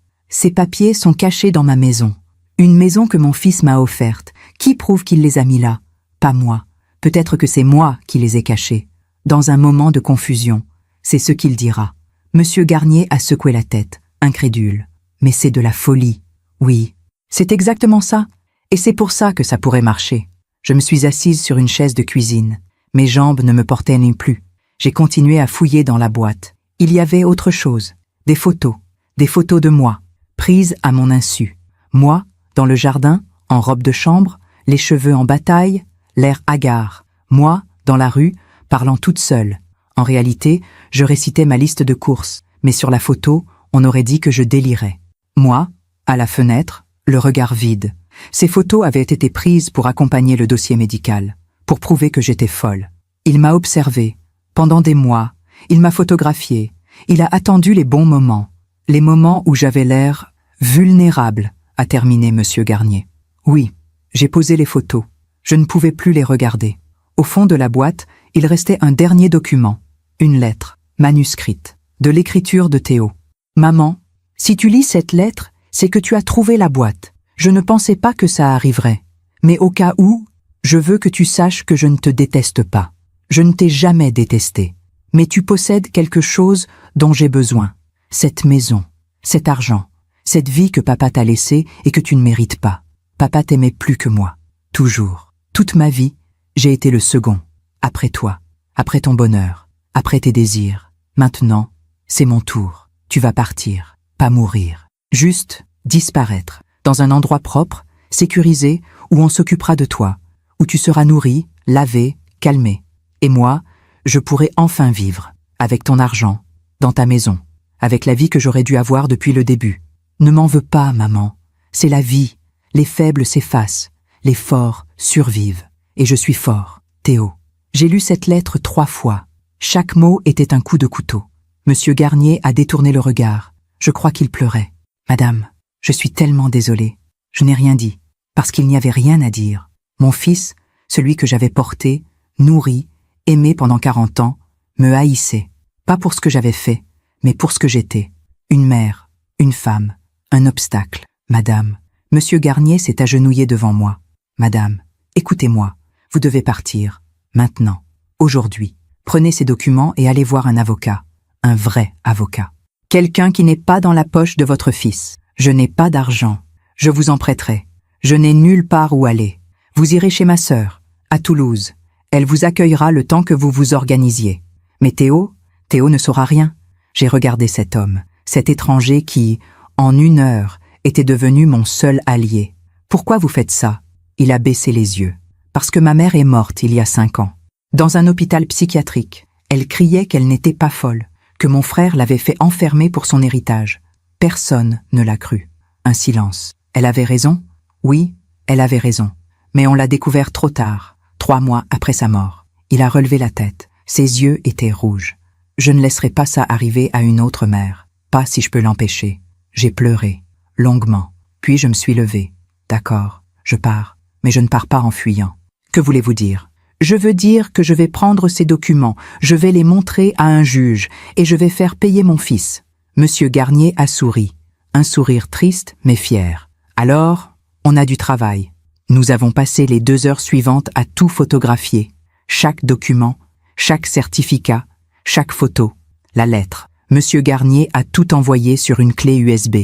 sont cachés dans ma maison. Une maison que mon fils m'a offerte. Qui prouve qu'il les a mis là? Pas moi. Peut-être que c'est moi qui les ai cachés. Dans un moment de confusion, c'est ce qu'il dira. Monsieur Garnier a secoué la tête, incrédule. Mais c'est de la folie. Oui, c'est exactement ça. Et c'est pour ça que ça pourrait marcher. Je me suis assise sur une chaise de cuisine. Mes jambes ne me portaient plus. J'ai continué à fouiller dans la boîte. Il y avait autre chose. Des photos de moi, prises à mon insu. Moi, dans le jardin, en robe de chambre, les cheveux en bataille, l'air hagard. Moi, dans la rue, parlant toute seule. En réalité, je récitais ma liste de courses, mais sur la photo, on aurait dit que je délirais. Moi, à la fenêtre, le regard vide. Ces photos avaient été prises pour accompagner le dossier médical, pour prouver que j'étais folle. Il m'a observée. Pendant des mois, il m'a photographiée. Il a attendu les bons moments. Les moments où j'avais l'air vulnérable, a terminé Monsieur Garnier. Oui, j'ai posé les photos. Je ne pouvais plus les regarder. Au fond de la boîte, il restait un dernier document. Une lettre, manuscrite, de l'écriture de Théo. Maman, si tu lis cette lettre, c'est que tu as trouvé la boîte. Je ne pensais pas que ça arriverait. Mais au cas où, je veux que tu saches que je ne te déteste pas. Je ne t'ai jamais détesté. Mais tu possèdes quelque chose dont j'ai besoin. Cette maison, cet argent, cette vie que papa t'a laissée et que tu ne mérites pas. Papa t'aimait plus que moi. Toujours. Toute ma vie, j'ai été le second. Après toi. Après ton bonheur. Après tes désirs. Maintenant, c'est mon tour. Tu vas partir. Pas mourir. Juste disparaître. Dans un endroit propre, sécurisé, où on s'occupera de toi. Où tu seras nourri, lavé, calmé. Et moi, je pourrai enfin vivre. Avec ton argent. Dans ta maison. Avec la vie que j'aurais dû avoir depuis le début. Ne m'en veux pas, maman. C'est la vie. Les faibles s'effacent. Les forts survivent. Et je suis fort. Théo. J'ai lu cette lettre 3 fois. Chaque mot était un coup de couteau. Monsieur Garnier a détourné le regard. Je crois qu'il pleurait. Madame, je suis tellement désolée. Je n'ai rien dit. Parce qu'il n'y avait rien à dire. Mon fils, celui que j'avais porté, nourri, aimé pendant 40 ans, me haïssait. Pas pour ce que j'avais fait, mais pour ce que j'étais. Une mère, une femme, un obstacle. Madame, Monsieur Garnier s'est agenouillé devant moi. Madame, écoutez-moi, vous devez partir. Maintenant, aujourd'hui. Prenez ces documents et allez voir un avocat. Un vrai avocat. Quelqu'un qui n'est pas dans la poche de votre fils. Je n'ai pas d'argent. Je vous en prêterai. Je n'ai nulle part où aller. Vous irez chez ma sœur, à Toulouse. Elle vous accueillera le temps que vous vous organisiez. Mais Théo ne saura rien. J'ai regardé cet homme, cet étranger qui, en 1 heure, était devenu mon seul allié. Pourquoi vous faites ça? Il a baissé les yeux. Parce que ma mère est morte il y a 5 ans. Dans un hôpital psychiatrique. Elle criait qu'elle n'était pas folle, que mon frère l'avait fait enfermer pour son héritage. Personne ne l'a cru. Un silence. Elle avait raison? Oui, elle avait raison. Mais on l'a découvert trop tard, 3 mois après sa mort. Il a relevé la tête. Ses yeux étaient rouges. Je ne laisserai pas ça arriver à une autre mère. Pas si je peux l'empêcher. J'ai pleuré, longuement. Puis je me suis levée. D'accord, je pars, mais je ne pars pas en fuyant. Que voulez-vous dire? Je veux dire que je vais prendre ces documents, je vais les montrer à un juge, et je vais faire payer mon fils. Monsieur Garnier a souri. Un sourire triste, mais fier. Alors, on a du travail. Nous avons passé les 2 heures suivantes à tout photographier. Chaque document, chaque certificat, chaque photo, la lettre. Monsieur Garnier a tout envoyé sur une clé USB,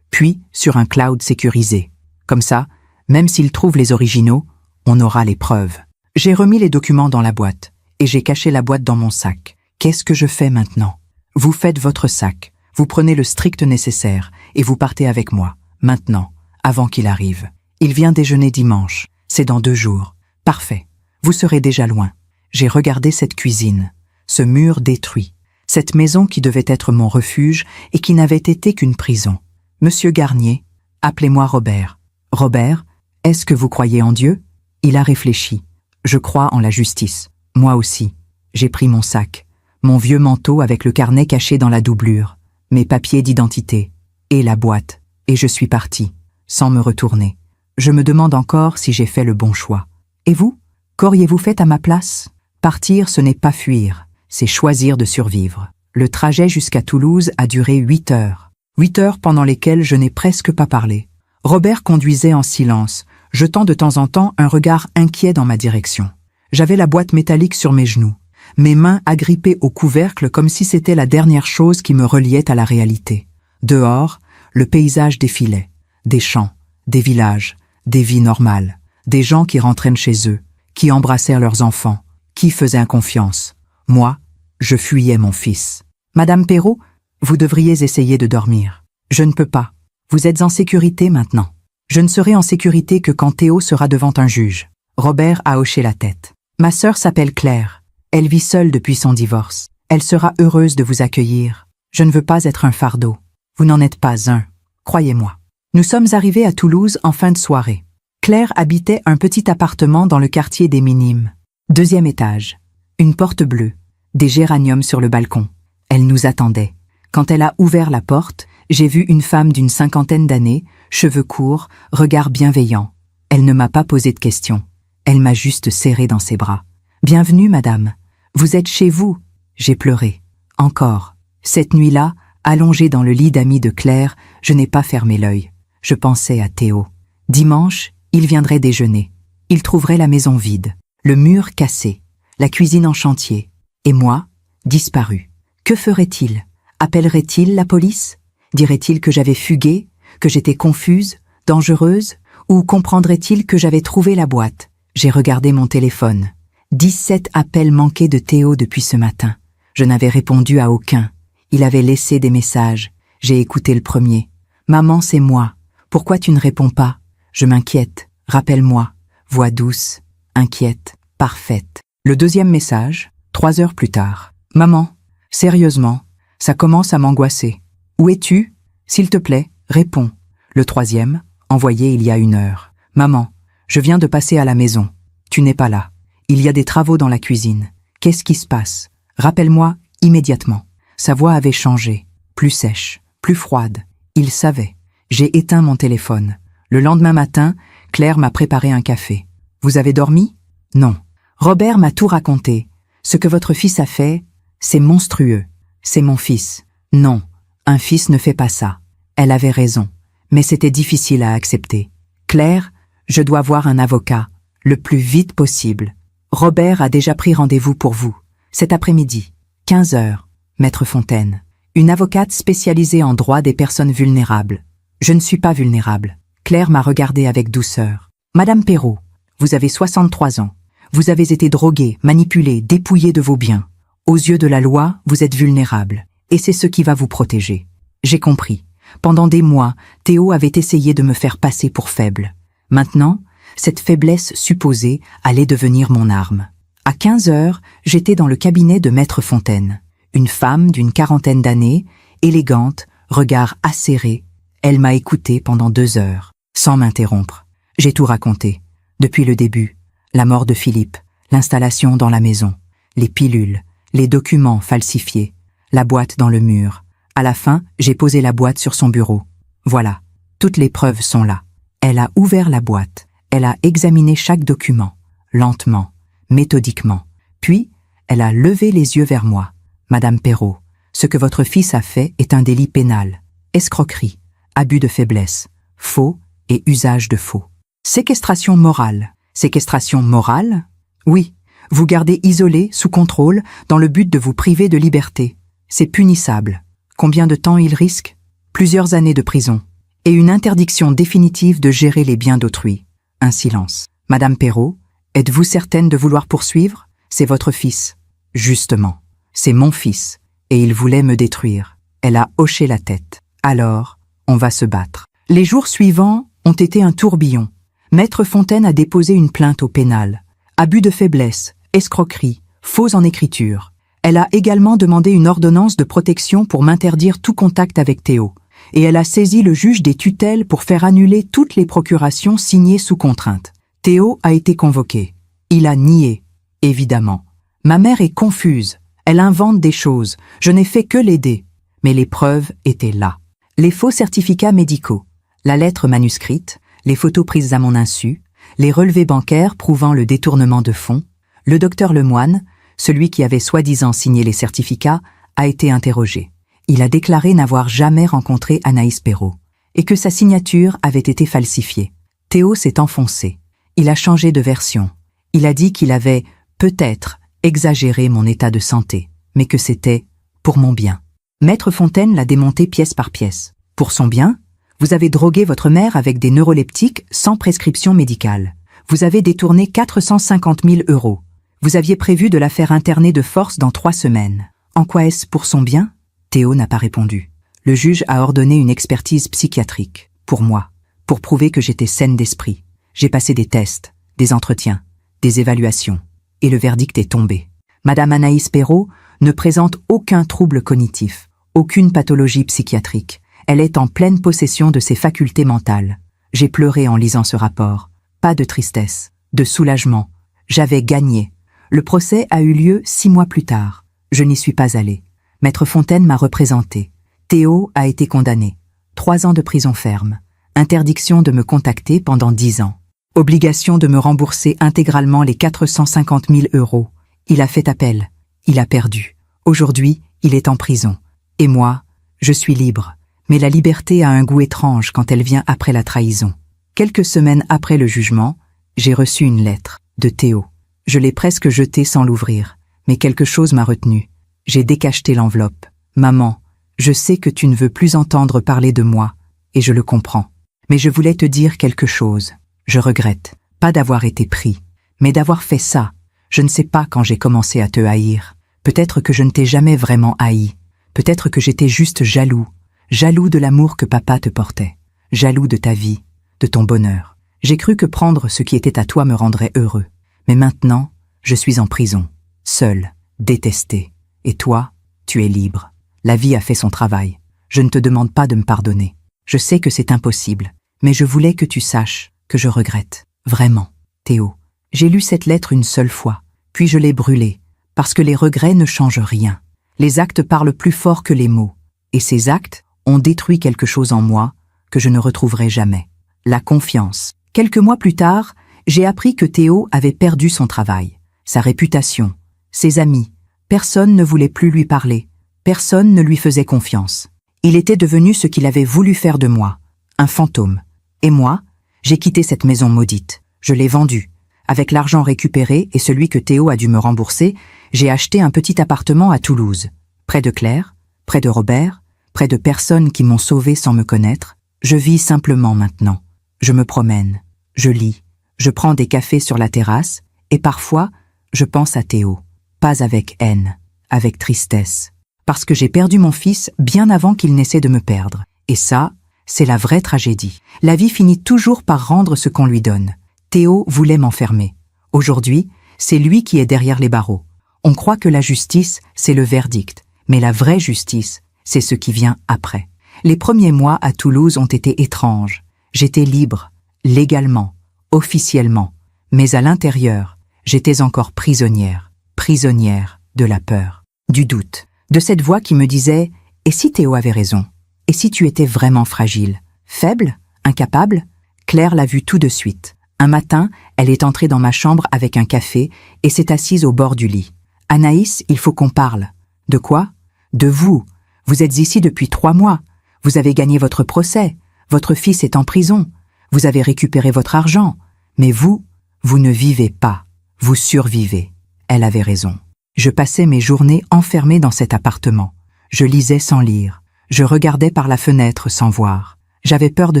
puis sur un cloud sécurisé. Comme ça, même s'il trouve les originaux, on aura les preuves. J'ai remis les documents dans la boîte, et j'ai caché la boîte dans mon sac. Qu'est-ce que je fais maintenant? Vous faites votre sac, vous prenez le strict nécessaire, et vous partez avec moi, maintenant, avant qu'il arrive. Il vient déjeuner dimanche, c'est dans 2 jours. Parfait, vous serez déjà loin. J'ai regardé cette cuisine, ce mur détruit, cette maison qui devait être mon refuge et qui n'avait été qu'une prison. Monsieur Garnier, appelez-moi Robert. Robert, est-ce que vous croyez en Dieu? Il a réfléchi. Je crois en la justice. Moi aussi. J'ai pris mon sac, mon vieux manteau avec le carnet caché dans la doublure, mes papiers d'identité, et la boîte, et je suis parti, sans me retourner. Je me demande encore si j'ai fait le bon choix. Et vous? Qu'auriez-vous fait à ma place? Partir, ce n'est pas fuir, c'est choisir de survivre. Le trajet jusqu'à Toulouse a duré 8 heures. 8 heures pendant lesquelles je n'ai presque pas parlé. Robert conduisait en silence, jetant de temps en temps un regard inquiet dans ma direction. J'avais la boîte métallique sur mes genoux, mes mains agrippées au couvercle comme si c'était la dernière chose qui me reliait à la réalité. Dehors, le paysage défilait. Des champs, des villages, des vies normales, des gens qui rentraient chez eux, qui embrassèrent leurs enfants, qui faisaient confiance. Moi, Je fuyais mon fils. Madame Perrault, vous devriez essayer de dormir. Je ne peux pas. Vous êtes en sécurité maintenant. Je ne serai en sécurité que quand Théo sera devant un juge. Robert a hoché la tête. Ma sœur s'appelle Claire. Elle vit seule depuis son divorce. Elle sera heureuse de vous accueillir. Je ne veux pas être un fardeau. Vous n'en êtes pas un. Croyez-moi. Nous sommes arrivés à Toulouse en fin de soirée. Claire habitait un petit appartement dans le quartier des Minimes. 2e étage. Une porte bleue. Des géraniums sur le balcon. Elle nous attendait. Quand elle a ouvert la porte, j'ai vu une femme d'une 50aine d'années, cheveux courts, regard bienveillant. Elle ne m'a pas posé de questions. Elle m'a juste serré dans ses bras. « Bienvenue, madame. Vous êtes chez vous ?» J'ai pleuré. Encore. Cette nuit-là, allongée dans le lit d'amis de Claire, je n'ai pas fermé l'œil. Je pensais à Théo. Dimanche, il viendrait déjeuner. Il trouverait la maison vide, le mur cassé, la cuisine en chantier. Et moi, disparu. Que ferait-il? Appellerait-il la police? Dirait-il que j'avais fugué, que j'étais confuse, dangereuse, ou comprendrait-il que j'avais trouvé la boîte? J'ai regardé mon téléphone. 17 appels manqués de Théo depuis ce matin. Je n'avais répondu à aucun. Il avait laissé des messages. J'ai écouté le premier. « Maman, c'est moi. Pourquoi tu ne réponds pas? Je m'inquiète. Rappelle-moi. » Voix douce, inquiète, parfaite. Le 2e message, 3 heures plus tard. « Maman, sérieusement, ça commence à m'angoisser. Où es-tu? S'il te plaît, réponds. » Le 3e, envoyé il y a 1 heure. « Maman, je viens de passer à la maison. Tu n'es pas là. Il y a des travaux dans la cuisine. Qu'est-ce qui se passe? Rappelle-moi immédiatement. » Sa voix avait changé, plus sèche, plus froide. Il savait. J'ai éteint mon téléphone. Le lendemain matin, Claire m'a préparé un café. « Vous avez dormi? » « Non. » Robert m'a tout raconté. « Ce que votre fils a fait, c'est monstrueux. C'est mon fils. » « Non, un fils ne fait pas ça. » Elle avait raison. Mais c'était difficile à accepter. « Claire, je dois voir un avocat, le plus vite possible. Robert a déjà pris rendez-vous pour vous. Cet après-midi, 15 heures, Maître Fontaine. Une avocate spécialisée en droit des personnes vulnérables. Je ne suis pas vulnérable. » Claire m'a regardé avec douceur. « Madame Perrault, vous avez 63 ans. Vous avez été droguée, manipulée, dépouillée de vos biens. Aux yeux de la loi, vous êtes vulnérable. Et c'est ce qui va vous protéger. » J'ai compris. Pendant des mois, Théo avait essayé de me faire passer pour faible. Maintenant, cette faiblesse supposée allait devenir mon arme. À 15 heures, j'étais dans le cabinet de Maître Fontaine. Une femme d'une 40aine d'années, élégante, regard acéré. Elle m'a écouté pendant 2 heures, sans m'interrompre. J'ai tout raconté. Depuis le début, la mort de Philippe, l'installation dans la maison, les pilules, les documents falsifiés, la boîte dans le mur. À la fin, j'ai posé la boîte sur son bureau. Voilà, toutes les preuves sont là. Elle a ouvert la boîte. Elle a examiné chaque document, lentement, méthodiquement. Puis, elle a levé les yeux vers moi. « Madame Perrault, ce que votre fils a fait est un délit pénal. Escroquerie, abus de faiblesse, faux et usage de faux. Séquestration morale. Séquestration morale? Oui, vous gardez isolé, sous contrôle, dans le but de vous priver de liberté. C'est punissable. Combien de temps il risque? Plusieurs années de prison. Et une interdiction définitive de gérer les biens d'autrui. » Un silence. « Madame Perrault, êtes-vous certaine de vouloir poursuivre? C'est votre fils. » « Justement, c'est mon fils, et il voulait me détruire. » Elle a hoché la tête. « Alors, on va se battre. » Les jours suivants ont été un tourbillon. Maître Fontaine a déposé une plainte au pénal. Abus de faiblesse, escroquerie, faux en écriture. Elle a également demandé une ordonnance de protection pour m'interdire tout contact avec Théo. Et elle a saisi le juge des tutelles pour faire annuler toutes les procurations signées sous contrainte. Théo a été convoqué. Il a nié, évidemment. Ma mère est confuse. Elle invente des choses. Je n'ai fait que l'aider. Mais les preuves étaient là. Les faux certificats médicaux, la lettre manuscrite, les photos prises à mon insu, les relevés bancaires prouvant le détournement de fonds. Le docteur Lemoine, celui qui avait soi-disant signé les certificats, a été interrogé. Il a déclaré n'avoir jamais rencontré Anaïs Perrault et que sa signature avait été falsifiée. Théo s'est enfoncé. Il a changé de version. Il a dit qu'il avait peut-être exagéré mon état de santé, mais que c'était pour mon bien. Maître Fontaine l'a démonté pièce par pièce. Pour son bien, vous avez drogué votre mère avec des neuroleptiques sans prescription médicale. Vous avez détourné 450 000 €. Vous aviez prévu de la faire interner de force dans 3 semaines. En quoi est-ce pour son bien? Théo n'a pas répondu. Le juge a ordonné une expertise psychiatrique. Pour moi. Pour prouver que j'étais saine d'esprit. J'ai passé des tests, des entretiens, des évaluations. Et le verdict est tombé. Madame Anaïs Perrault ne présente aucun trouble cognitif, aucune pathologie psychiatrique. Elle est en pleine possession de ses facultés mentales. J'ai pleuré en lisant ce rapport. Pas de tristesse, de soulagement. J'avais gagné. Le procès a eu lieu 6 mois plus tard. Je n'y suis pas allée. Maître Fontaine m'a représenté. Théo a été condamné. 3 ans de prison ferme. Interdiction de me contacter pendant 10 ans. Obligation de me rembourser intégralement les 450 000 €. Il a fait appel. Il a perdu. Aujourd'hui, il est en prison. Et moi, je suis libre. Mais la liberté a un goût étrange quand elle vient après la trahison. Quelques semaines après le jugement, j'ai reçu une lettre de Théo. Je l'ai presque jetée sans l'ouvrir, mais quelque chose m'a retenu. J'ai décacheté l'enveloppe. Maman, je sais que tu ne veux plus entendre parler de moi, et je le comprends. Mais je voulais te dire quelque chose. Je regrette, pas d'avoir été pris, mais d'avoir fait ça. Je ne sais pas quand j'ai commencé à te haïr. Peut-être que je ne t'ai jamais vraiment haï. Peut-être que j'étais juste jaloux. Jaloux de l'amour que papa te portait. Jaloux de ta vie, de ton bonheur. J'ai cru que prendre ce qui était à toi me rendrait heureux. Mais maintenant, je suis en prison, seul, détesté. Et toi, tu es libre. La vie a fait son travail. Je ne te demande pas de me pardonner. Je sais que c'est impossible, mais je voulais que tu saches que je regrette. Vraiment, Théo. J'ai lu cette lettre une seule fois, puis je l'ai brûlée, parce que les regrets ne changent rien. Les actes parlent plus fort que les mots, et ces actes ont détruit quelque chose en moi que je ne retrouverai jamais. La confiance. Quelques mois plus tard, j'ai appris que Théo avait perdu son travail, sa réputation, ses amis. Personne ne voulait plus lui parler, personne ne lui faisait confiance. Il était devenu ce qu'il avait voulu faire de moi, un fantôme. Et moi, j'ai quitté cette maison maudite. Je l'ai vendue. Avec l'argent récupéré et celui que Théo a dû me rembourser, j'ai acheté un petit appartement à Toulouse, près de Claire, près de Robert, près de personnes qui m'ont sauvé sans me connaître. Je vis simplement maintenant. Je me promène, je lis, je prends des cafés sur la terrasse et parfois, je pense à Théo. Pas avec haine, avec tristesse. Parce que j'ai perdu mon fils bien avant qu'il n'essaie de me perdre. Et ça, c'est la vraie tragédie. La vie finit toujours par rendre ce qu'on lui donne. Théo voulait m'enfermer. Aujourd'hui, c'est lui qui est derrière les barreaux. On croit que la justice, c'est le verdict. Mais la vraie justice, c'est ce qui vient après. Les premiers mois à Toulouse ont été étranges. J'étais libre, légalement, officiellement. Mais à l'intérieur, j'étais encore prisonnière. Prisonnière de la peur, du doute, de cette voix qui me disait « Et si Théo avait raison? Et si tu étais vraiment fragile? Faible? Incapable ?» Claire l'a vu tout de suite. Un matin, elle est entrée dans ma chambre avec un café et s'est assise au bord du lit. « Anaïs, il faut qu'on parle. »« De quoi? »« De vous. Vous êtes ici depuis 3 mois. Vous avez gagné votre procès. Votre fils est en prison. Vous avez récupéré votre argent. Mais vous ne vivez pas. Vous survivez. » Elle avait raison. Je passais mes journées enfermée dans cet appartement. Je lisais sans lire. Je regardais par la fenêtre sans voir. J'avais peur de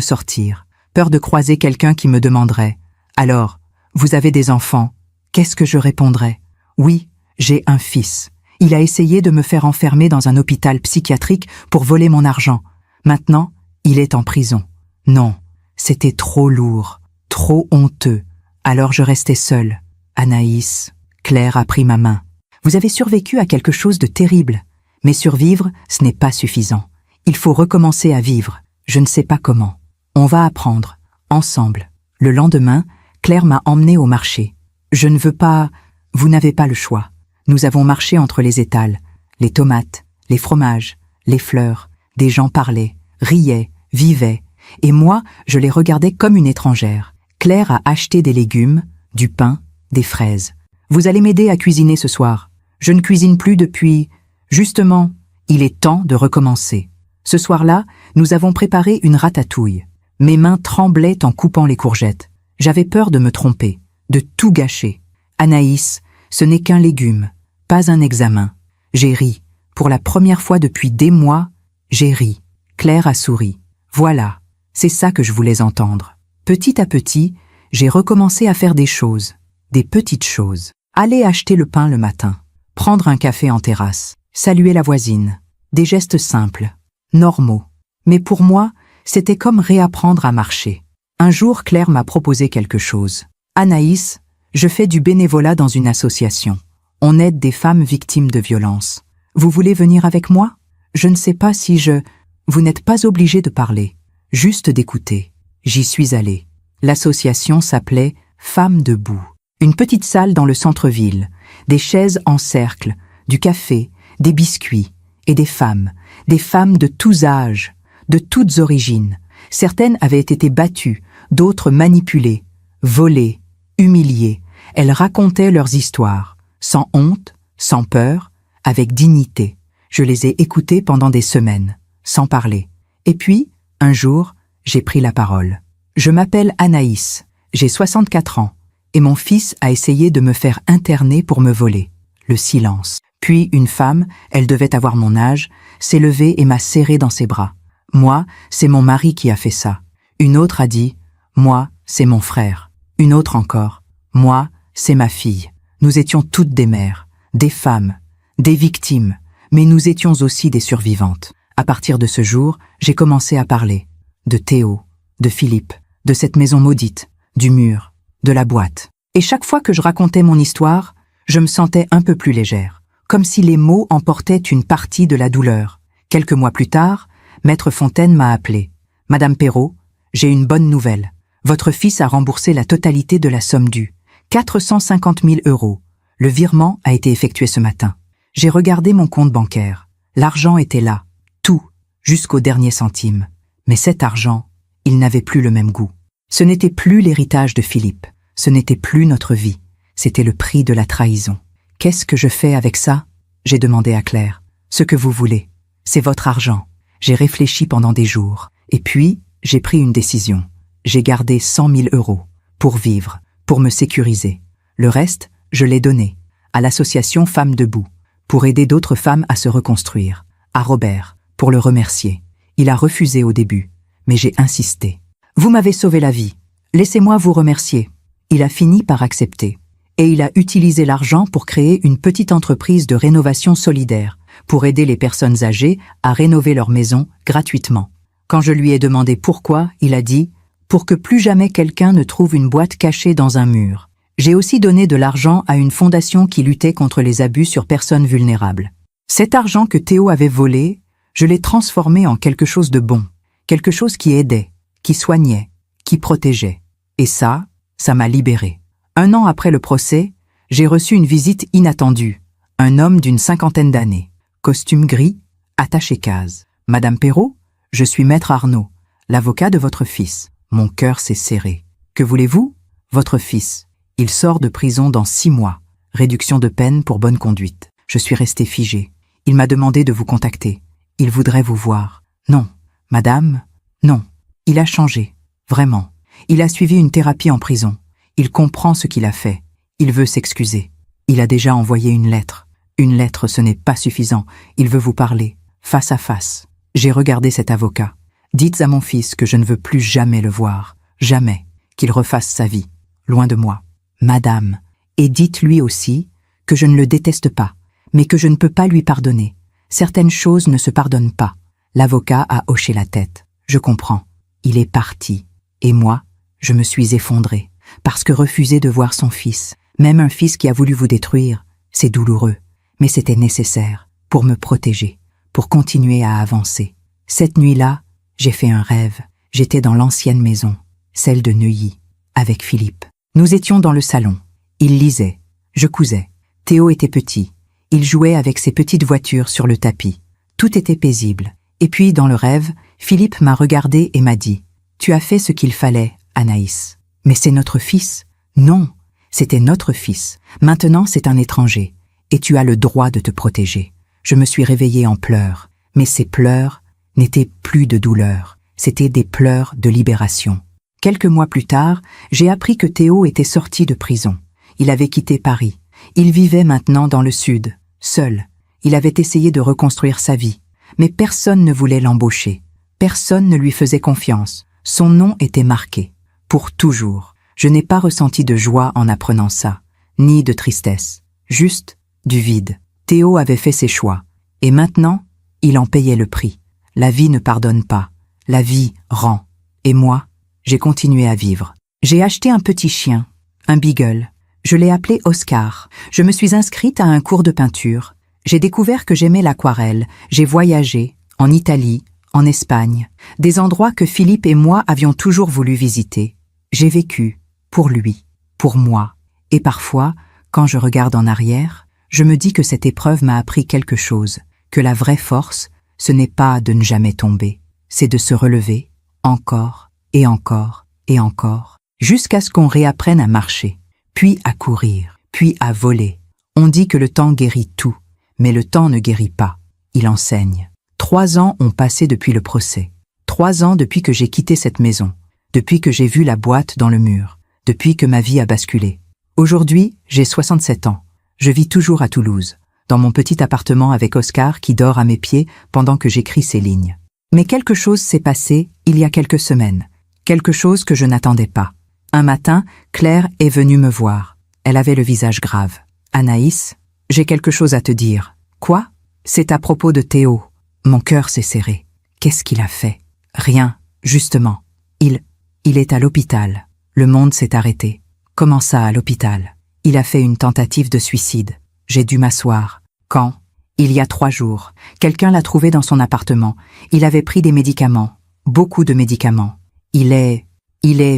sortir, peur de croiser quelqu'un qui me demanderait « Alors, vous avez des enfants ?» Qu'est-ce que je répondrais? « Oui, j'ai un fils. Il a essayé de me faire enfermer dans un hôpital psychiatrique pour voler mon argent. Maintenant, il est en prison. » Non, c'était trop lourd, trop honteux. Alors je restais seule. Anaïs, Claire a pris ma main. Vous avez survécu à quelque chose de terrible. Mais survivre, ce n'est pas suffisant. Il faut recommencer à vivre. Je ne sais pas comment. On va apprendre, ensemble. Le lendemain, Claire m'a emmenée au marché. Je ne veux pas... Vous n'avez pas le choix. Nous avons marché entre les étals, les tomates, les fromages, les fleurs. Des gens parlaient, riaient, vivaient. Et moi, je les regardais comme une étrangère. Claire a acheté des légumes, du pain, des fraises. Vous allez m'aider à cuisiner ce soir. Je ne cuisine plus depuis... Justement, il est temps de recommencer. Ce soir-là, nous avons préparé une ratatouille. Mes mains tremblaient en coupant les courgettes. J'avais peur de me tromper, de tout gâcher. Anaïs, ce n'est qu'un légume, pas un examen. J'ai ri. Pour la première fois depuis des mois, j'ai ri. Claire a souri. Voilà, c'est ça que je voulais entendre. Petit à petit, j'ai recommencé à faire des choses, des petites choses. Aller acheter le pain le matin, prendre un café en terrasse, saluer la voisine. Des gestes simples, normaux. Mais pour moi, c'était comme réapprendre à marcher. Un jour, Claire m'a proposé quelque chose. « Anaïs, je fais du bénévolat dans une association. On aide des femmes victimes de violences. Vous voulez venir avec moi? Je ne sais pas si je... » Vous n'êtes pas obligé de parler, juste d'écouter. J'y suis allée. L'association s'appelait Femmes debout. Une petite salle dans le centre-ville, des chaises en cercle, du café, des biscuits et des femmes de tous âges, de toutes origines. Certaines avaient été battues, d'autres manipulées, volées, humiliées. Elles racontaient leurs histoires, sans honte, sans peur, avec dignité. Je les ai écoutées pendant des semaines, sans parler. Et puis, un jour, j'ai pris la parole. Je m'appelle Anaïs, j'ai 64 ans, et mon fils a essayé de me faire interner pour me voler. Le silence. Puis une femme, elle devait avoir mon âge, s'est levée et m'a serré dans ses bras. Moi, c'est mon mari qui a fait ça. Une autre a dit, moi, c'est mon frère. Une autre encore, moi, c'est ma fille. Nous étions toutes des mères, des femmes, des victimes, mais nous étions aussi des survivantes. À partir de ce jour, j'ai commencé à parler. De Théo, de Philippe, de cette maison maudite, du mur, de la boîte. Et chaque fois que je racontais mon histoire, je me sentais un peu plus légère, comme si les mots emportaient une partie de la douleur. Quelques mois plus tard, Maître Fontaine m'a appelé. « Madame Perrault, j'ai une bonne nouvelle. Votre fils a remboursé la totalité de la somme due, 450 000 €. Le virement a été effectué ce matin. J'ai regardé mon compte bancaire. L'argent était là, tout, jusqu'au dernier centime. Mais cet argent, il n'avait plus le même goût. Ce n'était plus l'héritage de Philippe, ce n'était plus notre vie, c'était le prix de la trahison. Qu'est-ce que je fais avec ça? J'ai demandé à Claire. Ce que vous voulez, c'est votre argent. J'ai réfléchi pendant des jours, et puis j'ai pris une décision. J'ai gardé 100 000 € pour vivre, pour me sécuriser. Le reste, je l'ai donné à l'association Femmes debout, pour aider d'autres femmes à se reconstruire, à Robert, pour le remercier. Il a refusé au début, mais j'ai insisté. Vous m'avez sauvé la vie, laissez-moi vous remercier. Il a fini par accepter. Et il a utilisé l'argent pour créer une petite entreprise de rénovation solidaire, pour aider les personnes âgées à rénover leur maison gratuitement. Quand je lui ai demandé pourquoi, il a dit « Pour que plus jamais quelqu'un ne trouve une boîte cachée dans un mur ». J'ai aussi donné de l'argent à une fondation qui luttait contre les abus sur personnes vulnérables. Cet argent que Théo avait volé, je l'ai transformé en quelque chose de bon, quelque chose qui aidait, qui soignait, qui protégeait. Et ça m'a libérée. 1 an après le procès, j'ai reçu une visite inattendue. Un homme d'une 50aine d'années, costume gris, attaché case. « Madame Perrault, je suis Maître Arnaud, l'avocat de votre fils. » Mon cœur s'est serré. « Que voulez-vous? Votre fils. Il sort de prison dans 6 mois. Réduction de peine pour bonne conduite. » Je suis restée figée. Il m'a demandé de vous contacter. Il voudrait vous voir. Non, madame, non. Il a changé, vraiment. Il a suivi une thérapie en prison. Il comprend ce qu'il a fait. Il veut s'excuser. Il a déjà envoyé une lettre. Une lettre, ce n'est pas suffisant. Il veut vous parler, face à face. J'ai regardé cet avocat. Dites à mon fils que je ne veux plus jamais le voir. Jamais. Qu'il refasse sa vie. Loin de moi. Madame. Et dites-lui aussi que je ne le déteste pas, mais que je ne peux pas lui pardonner. Certaines choses ne se pardonnent pas. L'avocat a hoché la tête. Je comprends. Il est parti. Et moi, je me suis effondrée. Parce que refuser de voir son fils, même un fils qui a voulu vous détruire, c'est douloureux. Mais c'était nécessaire pour me protéger, pour continuer à avancer. Cette nuit-là, j'ai fait un rêve. J'étais dans l'ancienne maison, celle de Neuilly, avec Philippe. Nous étions dans le salon. Il lisait. Je cousais. Théo était petit. Il jouait avec ses petites voitures sur le tapis. Tout était paisible. Et puis, dans le rêve, Philippe m'a regardé et m'a dit « Tu as fait ce qu'il fallait, Anaïs. Mais c'est notre fils. » Non, c'était notre fils. Maintenant, c'est un étranger. Et tu as le droit de te protéger. Je me suis réveillée en pleurs. Mais ces pleurs n'étaient plus de douleur. C'étaient des pleurs de libération. Quelques mois plus tard, j'ai appris que Théo était sorti de prison. Il avait quitté Paris. Il vivait maintenant dans le sud, seul. Il avait essayé de reconstruire sa vie. Mais personne ne voulait l'embaucher. Personne ne lui faisait confiance. Son nom était marqué. Pour toujours. Je n'ai pas ressenti de joie en apprenant ça, ni de tristesse, juste du vide. Théo avait fait ses choix, et maintenant, il en payait le prix. La vie ne pardonne pas, la vie rend. Et moi, j'ai continué à vivre. J'ai acheté un petit chien, un beagle. Je l'ai appelé Oscar. Je me suis inscrite à un cours de peinture. J'ai découvert que j'aimais l'aquarelle. J'ai voyagé, en Italie, en Espagne, des endroits que Philippe et moi avions toujours voulu visiter. J'ai vécu, pour lui, pour moi. Et parfois, quand je regarde en arrière, je me dis que cette épreuve m'a appris quelque chose, que la vraie force, ce n'est pas de ne jamais tomber, c'est de se relever, encore, et encore, et encore, jusqu'à ce qu'on réapprenne à marcher, puis à courir, puis à voler. On dit que le temps guérit tout, mais le temps ne guérit pas, il enseigne. 3 ans ont passé depuis le procès. 3 ans depuis que j'ai quitté cette maison, depuis que j'ai vu la boîte dans le mur, depuis que ma vie a basculé. Aujourd'hui, j'ai 67 ans. Je vis toujours à Toulouse, dans mon petit appartement avec Oscar qui dort à mes pieds pendant que j'écris ces lignes. Mais quelque chose s'est passé il y a quelques semaines. Quelque chose que je n'attendais pas. Un matin, Claire est venue me voir. Elle avait le visage grave. « Anaïs, j'ai quelque chose à te dire. »« Quoi ? » ?»« C'est à propos de Théo. » Mon cœur s'est serré. Qu'est-ce qu'il a fait ? Rien, justement. Il est à l'hôpital. Le monde s'est arrêté. Comment ça, à l'hôpital ? Il a fait une tentative de suicide. J'ai dû m'asseoir. Quand ? Il y a 3 jours. Quelqu'un l'a trouvé dans son appartement. Il avait pris des médicaments. Beaucoup de médicaments. Il est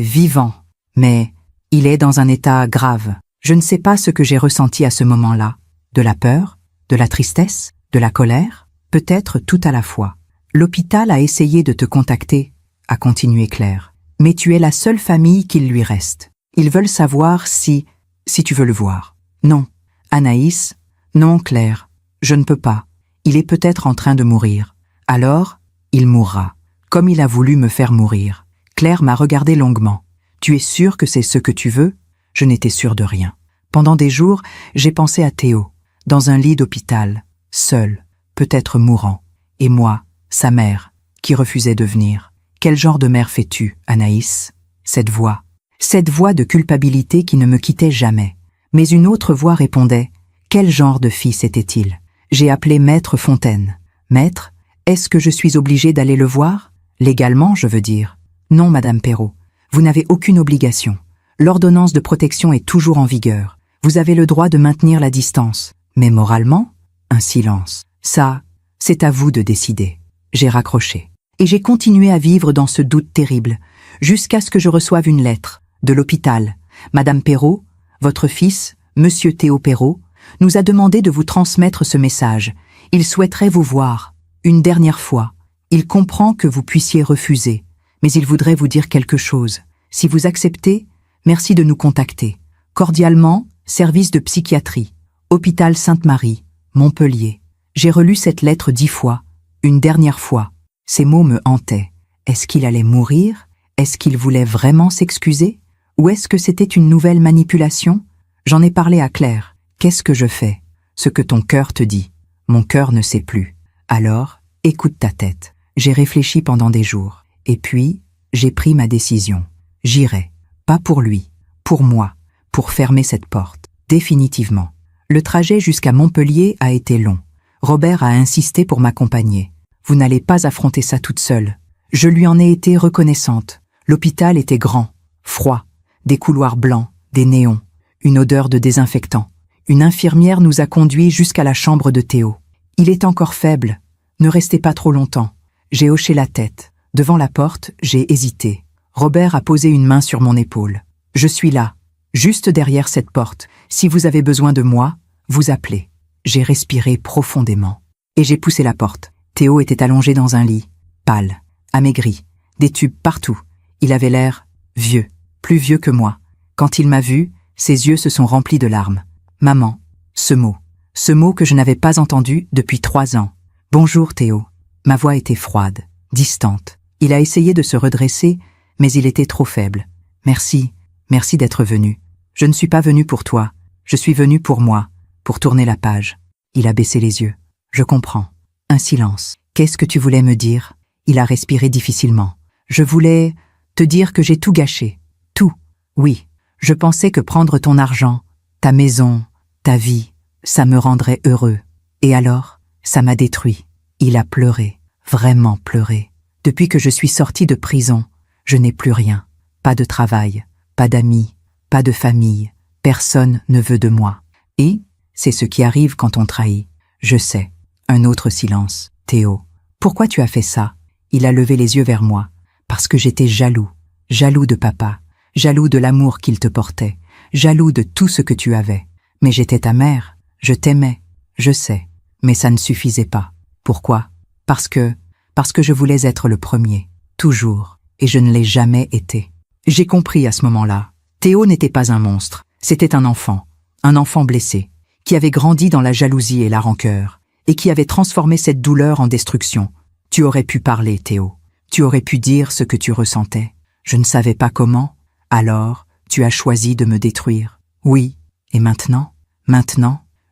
vivant. Mais il est dans un état grave. Je ne sais pas ce que j'ai ressenti à ce moment-là. De la peur ? De la tristesse ? De la colère ? Peut-être tout à la fois. L'hôpital a essayé de te contacter, a continué Claire. Mais tu es la seule famille qu'il lui reste. Ils veulent savoir si tu veux le voir. Non. Anaïs, non Claire, je ne peux pas. Il est peut-être en train de mourir. Alors, il mourra. Comme il a voulu me faire mourir. Claire m'a regardé longuement. Tu es sûre que c'est ce que tu veux ? Je n'étais sûre de rien. Pendant des jours, j'ai pensé à Théo, dans un lit d'hôpital, seul, peut-être mourant. Et moi, sa mère, qui refusait de venir. Quel genre de mère fais-tu, Anaïs ? Cette voix de culpabilité qui ne me quittait jamais. Mais une autre voix répondait, quel genre de fils était-il ? J'ai appelé Maître Fontaine. Maître, est-ce que je suis obligée d'aller le voir ? Légalement, je veux dire. Non, Madame Perrault, vous n'avez aucune obligation. L'ordonnance de protection est toujours en vigueur. Vous avez le droit de maintenir la distance. Mais moralement, un silence. Ça, c'est à vous de décider. J'ai raccroché. Et j'ai continué à vivre dans ce doute terrible, jusqu'à ce que je reçoive une lettre, de l'hôpital. Madame Perrault, votre fils, Monsieur Théo Perrault, nous a demandé de vous transmettre ce message. Il souhaiterait vous voir, une dernière fois. Il comprend que vous puissiez refuser, mais il voudrait vous dire quelque chose. Si vous acceptez, merci de nous contacter. Cordialement, service de psychiatrie, hôpital Sainte-Marie, Montpellier. J'ai relu cette lettre 10 fois, une dernière fois. Ces mots me hantaient. Est-ce qu'il allait mourir ? Est-ce qu'il voulait vraiment s'excuser ? Ou est-ce que c'était une nouvelle manipulation ? J'en ai parlé à Claire. Qu'est-ce que je fais ? Ce que ton cœur te dit. Mon cœur ne sait plus. Alors, écoute ta tête. J'ai réfléchi pendant des jours. Et puis, j'ai pris ma décision. J'irai. Pas pour lui. Pour moi. Pour fermer cette porte. Définitivement. Le trajet jusqu'à Montpellier a été long. Robert a insisté pour m'accompagner. Vous n'allez pas affronter ça toute seule. Je lui en ai été reconnaissante. L'hôpital était grand, froid, des couloirs blancs, des néons, une odeur de désinfectant. Une infirmière nous a conduits jusqu'à la chambre de Théo. Il est encore faible. Ne restez pas trop longtemps. J'ai hoché la tête. Devant la porte, j'ai hésité. Robert a posé une main sur mon épaule. Je suis là, juste derrière cette porte. Si vous avez besoin de moi, vous appelez. J'ai respiré profondément. Et j'ai poussé la porte. Théo était allongé dans un lit, pâle, amaigri, des tubes partout. Il avait l'air vieux, plus vieux que moi. Quand il m'a vu, ses yeux se sont remplis de larmes. Maman, ce mot que je n'avais pas entendu depuis 3 ans. Bonjour Théo. Ma voix était froide, distante. Il a essayé de se redresser, mais il était trop faible. Merci d'être venu. Je ne suis pas venu pour toi, je suis venu pour moi, pour tourner la page. Il a baissé les yeux. Je comprends. Un silence. Qu'est-ce que tu voulais me dire ? Il a respiré difficilement. Je voulais te dire que j'ai tout gâché. Tout. Oui. Je pensais que prendre ton argent, Ta maison, ta vie, ça me rendrait heureux. Et alors, ça m'a détruit. Il a pleuré, vraiment pleuré. Depuis que je suis sortie de prison, je n'ai plus rien. Pas de travail, pas d'amis, pas de famille. Personne ne veut de moi. Et c'est ce qui arrive quand on trahit. Je sais. Un autre silence. Théo, pourquoi tu as fait ça? Il a levé les yeux vers moi. Parce que j'étais jaloux. Jaloux de papa. Jaloux de l'amour qu'il te portait. Jaloux de tout ce que tu avais. Mais j'étais ta mère. Je t'aimais. Je sais. Mais ça ne suffisait pas. Pourquoi? Parce que je voulais être le premier. Toujours. Et je ne l'ai jamais été. J'ai compris à ce moment-là. Théo n'était pas un monstre. C'était un enfant blessé, qui avait grandi dans la jalousie et la rancœur, et qui avait transformé cette douleur en destruction. Tu aurais pu parler, Théo. Tu aurais pu dire ce que tu ressentais. Je ne savais pas comment. Alors, tu as choisi de me détruire. Oui. Et maintenant,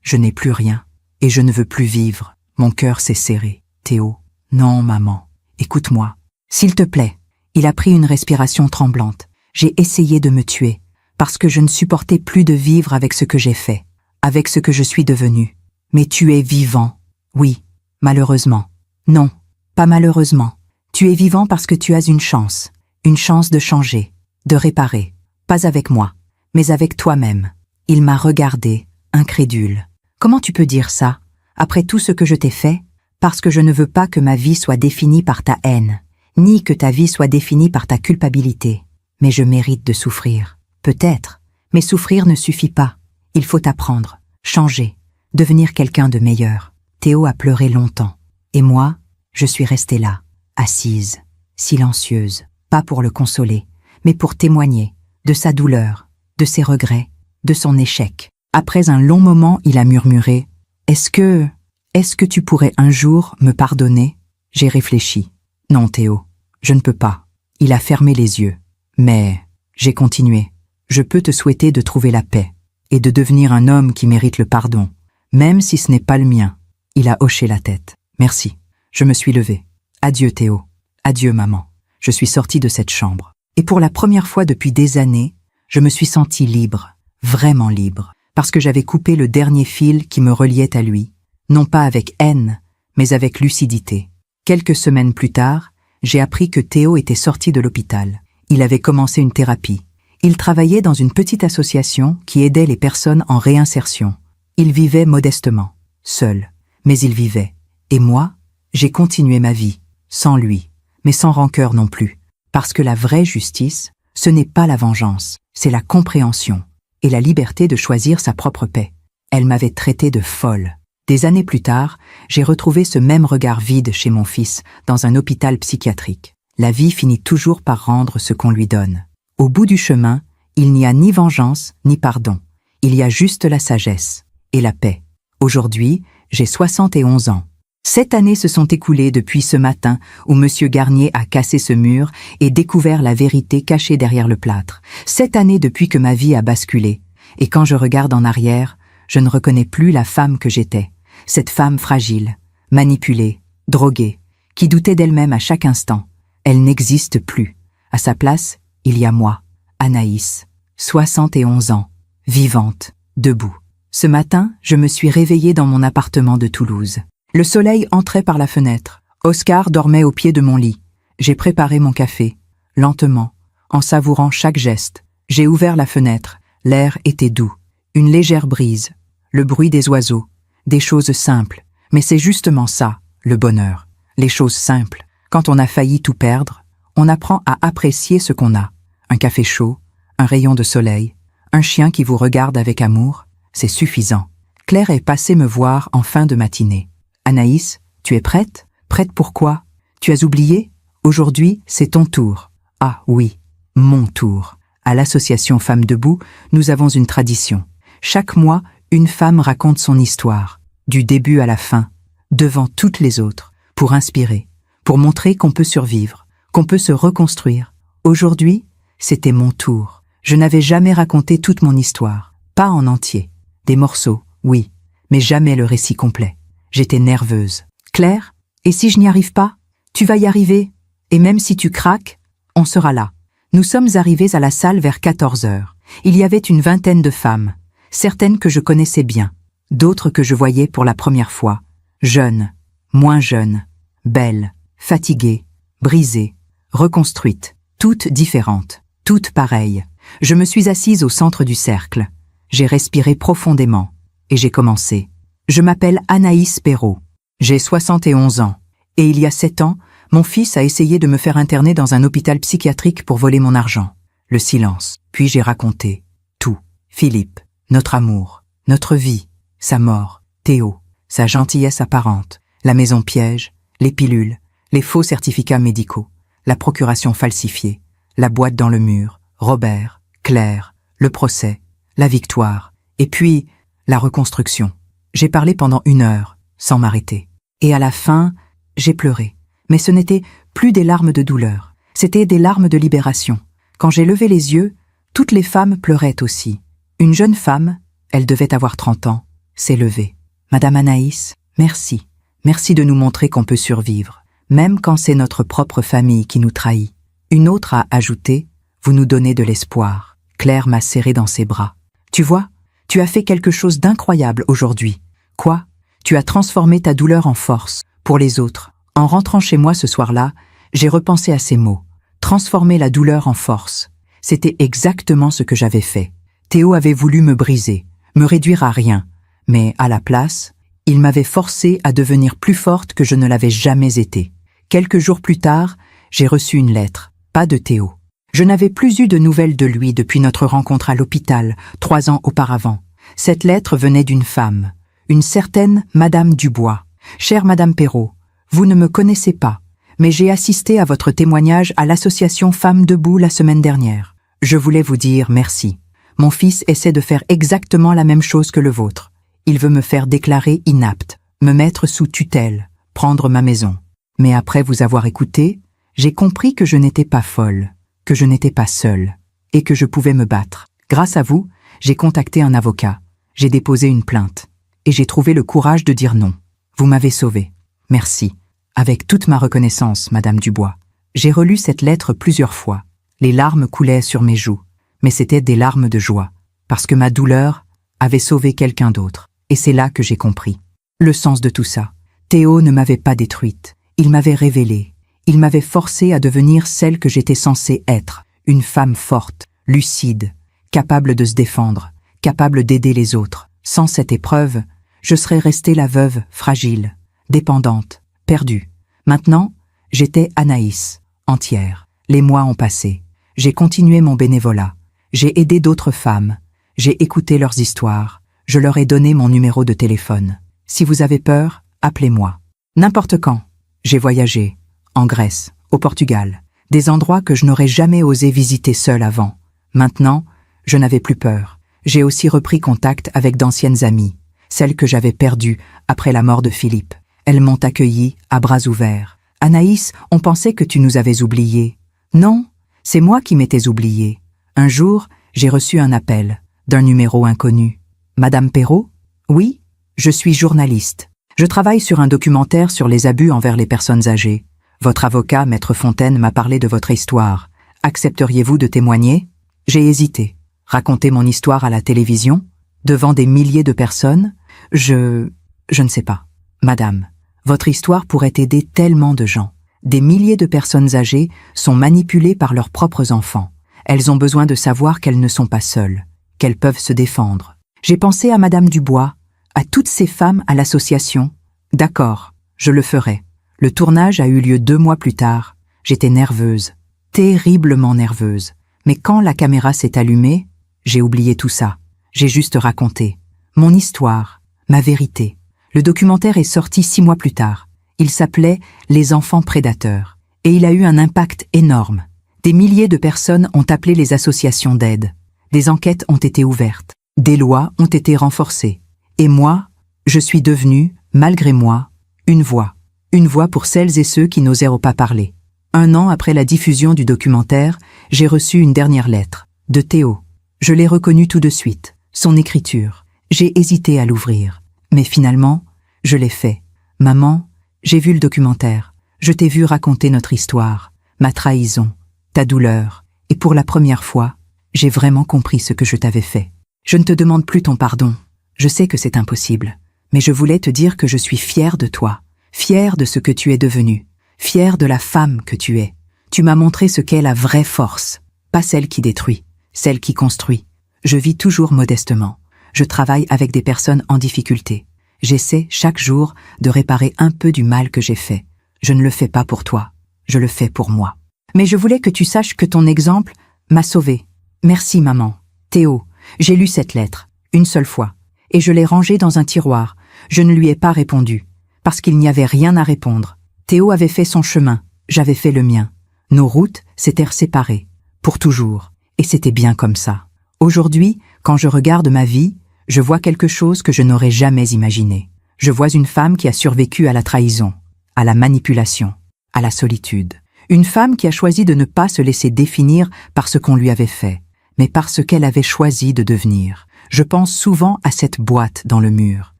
je n'ai plus rien. Et je ne veux plus vivre. Mon cœur s'est serré. Théo. Non, maman. Écoute-moi. S'il te plaît. Il a pris une respiration tremblante. J'ai essayé de me tuer. Parce que je ne supportais plus de vivre avec ce que j'ai fait, avec ce que je suis devenu. Mais tu es vivant. Oui, malheureusement. Non, pas malheureusement. Tu es vivant parce que tu as une chance de changer, de réparer. Pas avec moi, mais avec toi-même. Il m'a regardé, incrédule. Comment tu peux dire ça, après tout ce que je t'ai fait? Parce que je ne veux pas que ma vie soit définie par ta haine, ni que ta vie soit définie par ta culpabilité. Mais je mérite de souffrir. Peut-être, mais souffrir ne suffit pas. Il faut apprendre, changer, devenir quelqu'un de meilleur. Théo a pleuré longtemps. Et moi, je suis restée là, assise, silencieuse, pas pour le consoler, mais pour témoigner de sa douleur, de ses regrets, de son échec. Après un long moment, il a murmuré « Est-ce que tu pourrais un jour me pardonner ?» J'ai réfléchi. « Non, Théo, je ne peux pas. » Il a fermé les yeux. Mais j'ai continué. Je peux te souhaiter de trouver la paix et de devenir un homme qui mérite le pardon, même si ce n'est pas le mien. Il a hoché la tête. Merci. Je me suis levé. Adieu Théo. Adieu maman. Je suis sortie de cette chambre. Et pour la première fois depuis des années, je me suis sentie libre, vraiment libre, parce que j'avais coupé le dernier fil qui me reliait à lui, non pas avec haine, mais avec lucidité. Quelques semaines plus tard, j'ai appris que Théo était sorti de l'hôpital. Il avait commencé une thérapie. Il travaillait dans une petite association qui aidait les personnes en réinsertion. Il vivait modestement, seul, mais il vivait. Et moi, j'ai continué ma vie, sans lui, mais sans rancœur non plus. Parce que la vraie justice, ce n'est pas la vengeance, c'est la compréhension et la liberté de choisir sa propre paix. Elle m'avait traité de folle. Des années plus tard, j'ai retrouvé ce même regard vide chez mon fils, dans un hôpital psychiatrique. La vie finit toujours par rendre ce qu'on lui donne. Au bout du chemin, il n'y a ni vengeance, ni pardon. Il y a juste la sagesse et la paix. Aujourd'hui, j'ai 71 ans. 7 années se sont écoulées depuis ce matin où M. Garnier a cassé ce mur et découvert la vérité cachée derrière le plâtre. 7 années depuis que ma vie a basculé. Et quand je regarde en arrière, je ne reconnais plus la femme que j'étais. Cette femme fragile, manipulée, droguée, qui doutait d'elle-même à chaque instant. Elle n'existe plus. À sa place, il y a moi, Anaïs, 71 ans, vivante, debout. Ce matin, je me suis réveillée dans mon appartement de Toulouse. Le soleil entrait par la fenêtre. Oscar dormait au pied de mon lit. J'ai préparé mon café, lentement, en savourant chaque geste. J'ai ouvert la fenêtre. L'air était doux. Une légère brise. Le bruit des oiseaux. Des choses simples. Mais c'est justement ça, le bonheur. Les choses simples. Quand on a failli tout perdre, on apprend à apprécier ce qu'on a. Un café chaud, un rayon de soleil, un chien qui vous regarde avec amour, c'est suffisant. Claire est passée me voir en fin de matinée. Anaïs, tu es prête? Prête pour quoi? Tu as oublié? Aujourd'hui, c'est ton tour. Ah oui, mon tour. À l'association Femmes Debout, nous avons une tradition. Chaque mois, une femme raconte son histoire, du début à la fin, devant toutes les autres, pour inspirer, pour montrer qu'on peut survivre, qu'on peut se reconstruire. Aujourd'hui, c'était mon tour. Je n'avais jamais raconté toute mon histoire, pas en entier. Des morceaux, oui, mais jamais le récit complet. J'étais nerveuse. Claire, et si je n'y arrive pas? Tu vas y arriver. Et même si tu craques, on sera là. Nous sommes arrivés à la salle vers 14 heures. Il y avait une vingtaine de femmes. certaines que je connaissais bien, d'autres que je voyais pour la première fois, jeunes, moins jeunes, belles, fatiguées, brisées, reconstruites, toutes différentes, toutes pareilles. Je me suis assise au centre du cercle. J'ai respiré profondément et j'ai commencé. Je m'appelle Anaïs Perrault. J'ai 71 ans. Et il y a 7 ans, mon fils a essayé de me faire interner dans un hôpital psychiatrique pour voler mon argent. Le silence. Puis j'ai raconté. Tout. Philippe. Notre amour. Notre vie. Sa mort. Théo. Sa gentillesse apparente. La maison piège. Les pilules. Les faux certificats médicaux. La procuration falsifiée. La boîte dans le mur. Robert. Claire. Le procès. La victoire. Et puis, la reconstruction. J'ai parlé pendant 1 heure, sans m'arrêter. Et à la fin, j'ai pleuré. Mais ce n'était plus des larmes de douleur. C'était des larmes de libération. Quand j'ai levé les yeux, toutes les femmes pleuraient aussi. Une jeune femme, elle devait avoir 30 ans, s'est levée. « Madame Anaïs, merci. Merci de nous montrer qu'on peut survivre, même quand c'est notre propre famille qui nous trahit. » Une autre a ajouté « Vous nous donnez de l'espoir. » Claire m'a serré dans ses bras. « Tu vois, tu as fait quelque chose d'incroyable aujourd'hui. Quoi? Tu as transformé ta douleur en force, pour les autres. » En rentrant chez moi ce soir-là, j'ai repensé à ces mots. Transformer la douleur en force. C'était exactement ce que j'avais fait. Théo avait voulu me briser, me réduire à rien. Mais à la place, il m'avait forcé à devenir plus forte que je ne l'avais jamais été. Quelques jours plus tard, j'ai reçu une lettre, pas de Théo. Je n'avais plus eu de nouvelles de lui depuis notre rencontre à l'hôpital, 3 ans auparavant. Cette lettre venait d'une femme, une certaine Madame Dubois. « Chère Madame Perrault, vous ne me connaissez pas, mais j'ai assisté à votre témoignage à l'association Femmes Debout la semaine dernière. Je voulais vous dire merci. Mon fils essaie de faire exactement la même chose que le vôtre. Il veut me faire déclarer inapte, me mettre sous tutelle, prendre ma maison. Mais après vous avoir écouté, j'ai compris que je n'étais pas folle, que je n'étais pas seule, et que je pouvais me battre. Grâce à vous, j'ai contacté un avocat, j'ai déposé une plainte, et j'ai trouvé le courage de dire non. Vous m'avez sauvée. Merci. Avec toute ma reconnaissance, Madame Dubois. J'ai relu cette lettre plusieurs fois. Les larmes coulaient sur mes joues, mais c'étaient des larmes de joie, parce que ma douleur avait sauvé quelqu'un d'autre. Et c'est là que j'ai compris. Le sens de tout ça. Théo ne m'avait pas détruite. Il m'avait révélée. Il m'avait forcée à devenir celle que j'étais censée être. Une femme forte, lucide, capable de se défendre, capable d'aider les autres. Sans cette épreuve, je serais restée la veuve fragile, dépendante, perdue. Maintenant, j'étais Anaïs, entière. Les mois ont passé. J'ai continué mon bénévolat. J'ai aidé d'autres femmes. J'ai écouté leurs histoires. Je leur ai donné mon numéro de téléphone. Si vous avez peur, appelez-moi. N'importe quand. J'ai voyagé. En Grèce, au Portugal. Des endroits que je n'aurais jamais osé visiter seule avant. Maintenant, je n'avais plus peur. J'ai aussi repris contact avec d'anciennes amies. Celles que j'avais perdues après la mort de Philippe. Elles m'ont accueillie à bras ouverts. « Anaïs, on pensait que tu nous avais oubliés. » Non, c'est moi qui m'étais oubliée. Un jour, j'ai reçu un appel, d'un numéro inconnu. « Madame Perrault ? » « Oui, je suis journaliste. Je travaille sur un documentaire sur les abus envers les personnes âgées. Votre avocat, Maître Fontaine, m'a parlé de votre histoire. Accepteriez-vous de témoigner ? » J'ai hésité. Raconter mon histoire à la télévision ? Devant des milliers de personnes ? Je ne sais pas. Madame, votre histoire pourrait aider tellement de gens. Des milliers de personnes âgées sont manipulées par leurs propres enfants. Elles ont besoin de savoir qu'elles ne sont pas seules, qu'elles peuvent se défendre. J'ai pensé à Madame Dubois, à toutes ces femmes à l'association. D'accord, je le ferai. Le tournage a eu lieu 2 mois plus tard. J'étais nerveuse, terriblement nerveuse. Mais quand la caméra s'est allumée, j'ai oublié tout ça. J'ai juste raconté. Mon histoire, ma vérité. Le documentaire est sorti 6 mois plus tard. Il s'appelait « Les enfants prédateurs » et il a eu un impact énorme. Des milliers de personnes ont appelé les associations d'aide. Des enquêtes ont été ouvertes. Des lois ont été renforcées. Et moi, je suis devenue, malgré moi, une voix. Une voix pour celles et ceux qui n'osèrent pas parler. 1 an après la diffusion du documentaire, j'ai reçu une dernière lettre, de Théo. Je l'ai reconnu tout de suite, son écriture. J'ai hésité à l'ouvrir. Mais finalement, je l'ai fait. Maman, j'ai vu le documentaire. Je t'ai vu raconter notre histoire, ma trahison, ta douleur. Et pour la première fois, j'ai vraiment compris ce que je t'avais fait. Je ne te demande plus ton pardon. Je sais que c'est impossible. Mais je voulais te dire que je suis fière de toi, fière de ce que tu es devenue, fière de la femme que tu es. Tu m'as montré ce qu'est la vraie force, pas celle qui détruit, celle qui construit. Je vis toujours modestement. Je travaille avec des personnes en difficulté. J'essaie chaque jour de réparer un peu du mal que j'ai fait. Je ne le fais pas pour toi, je le fais pour moi. Mais je voulais que tu saches que ton exemple m'a sauvée. Merci maman. Théo, j'ai lu cette lettre, une seule fois, et je l'ai rangée dans un tiroir. Je ne lui ai pas répondu, parce qu'il n'y avait rien à répondre. Théo avait fait son chemin, j'avais fait le mien. Nos routes s'étaient séparées, pour toujours, et c'était bien comme ça. Aujourd'hui, quand je regarde ma vie, je vois quelque chose que je n'aurais jamais imaginé. Je vois une femme qui a survécu à la trahison, à la manipulation, à la solitude. Une femme qui a choisi de ne pas se laisser définir par ce qu'on lui avait fait, mais par ce qu'elle avait choisi de devenir. Je pense souvent à cette boîte dans le mur,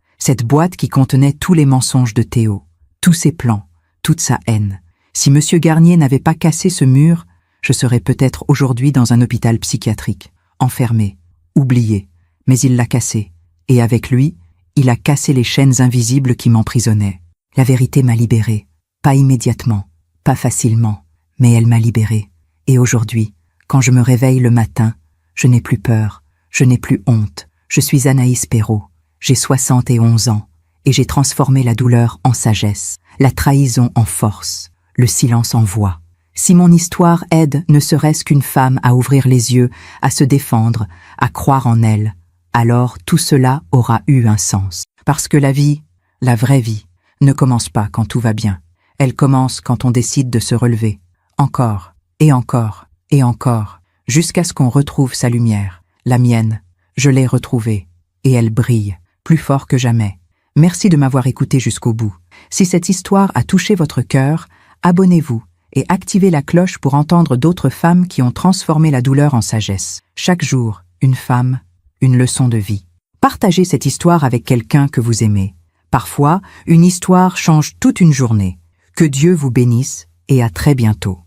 cette boîte qui contenait tous les mensonges de Théo, tous ses plans, toute sa haine. Si Monsieur Garnier n'avait pas cassé ce mur, je serais peut-être aujourd'hui dans un hôpital psychiatrique, enfermé, oublié, mais il l'a cassé, et avec lui, il a cassé les chaînes invisibles qui m'emprisonnaient. La vérité m'a libérée, pas immédiatement, pas facilement, mais elle m'a libérée. Et aujourd'hui, quand je me réveille le matin, je n'ai plus peur, je n'ai plus honte. Je suis Anaïs Perrault, j'ai 71 ans, et j'ai transformé la douleur en sagesse, la trahison en force, le silence en voix. Si mon histoire aide ne serait-ce qu'une femme à ouvrir les yeux, à se défendre, à croire en elle, alors tout cela aura eu un sens. Parce que la vie, la vraie vie, ne commence pas quand tout va bien. Elle commence quand on décide de se relever. Encore, et encore, et encore, jusqu'à ce qu'on retrouve sa lumière. La mienne, je l'ai retrouvée, et elle brille, plus fort que jamais. Merci de m'avoir écouté jusqu'au bout. Si cette histoire a touché votre cœur, abonnez-vous et activez la cloche pour entendre d'autres femmes qui ont transformé la douleur en sagesse. Chaque jour, une femme, une leçon de vie. Partagez cette histoire avec quelqu'un que vous aimez. Parfois, une histoire change toute une journée. Que Dieu vous bénisse et à très bientôt.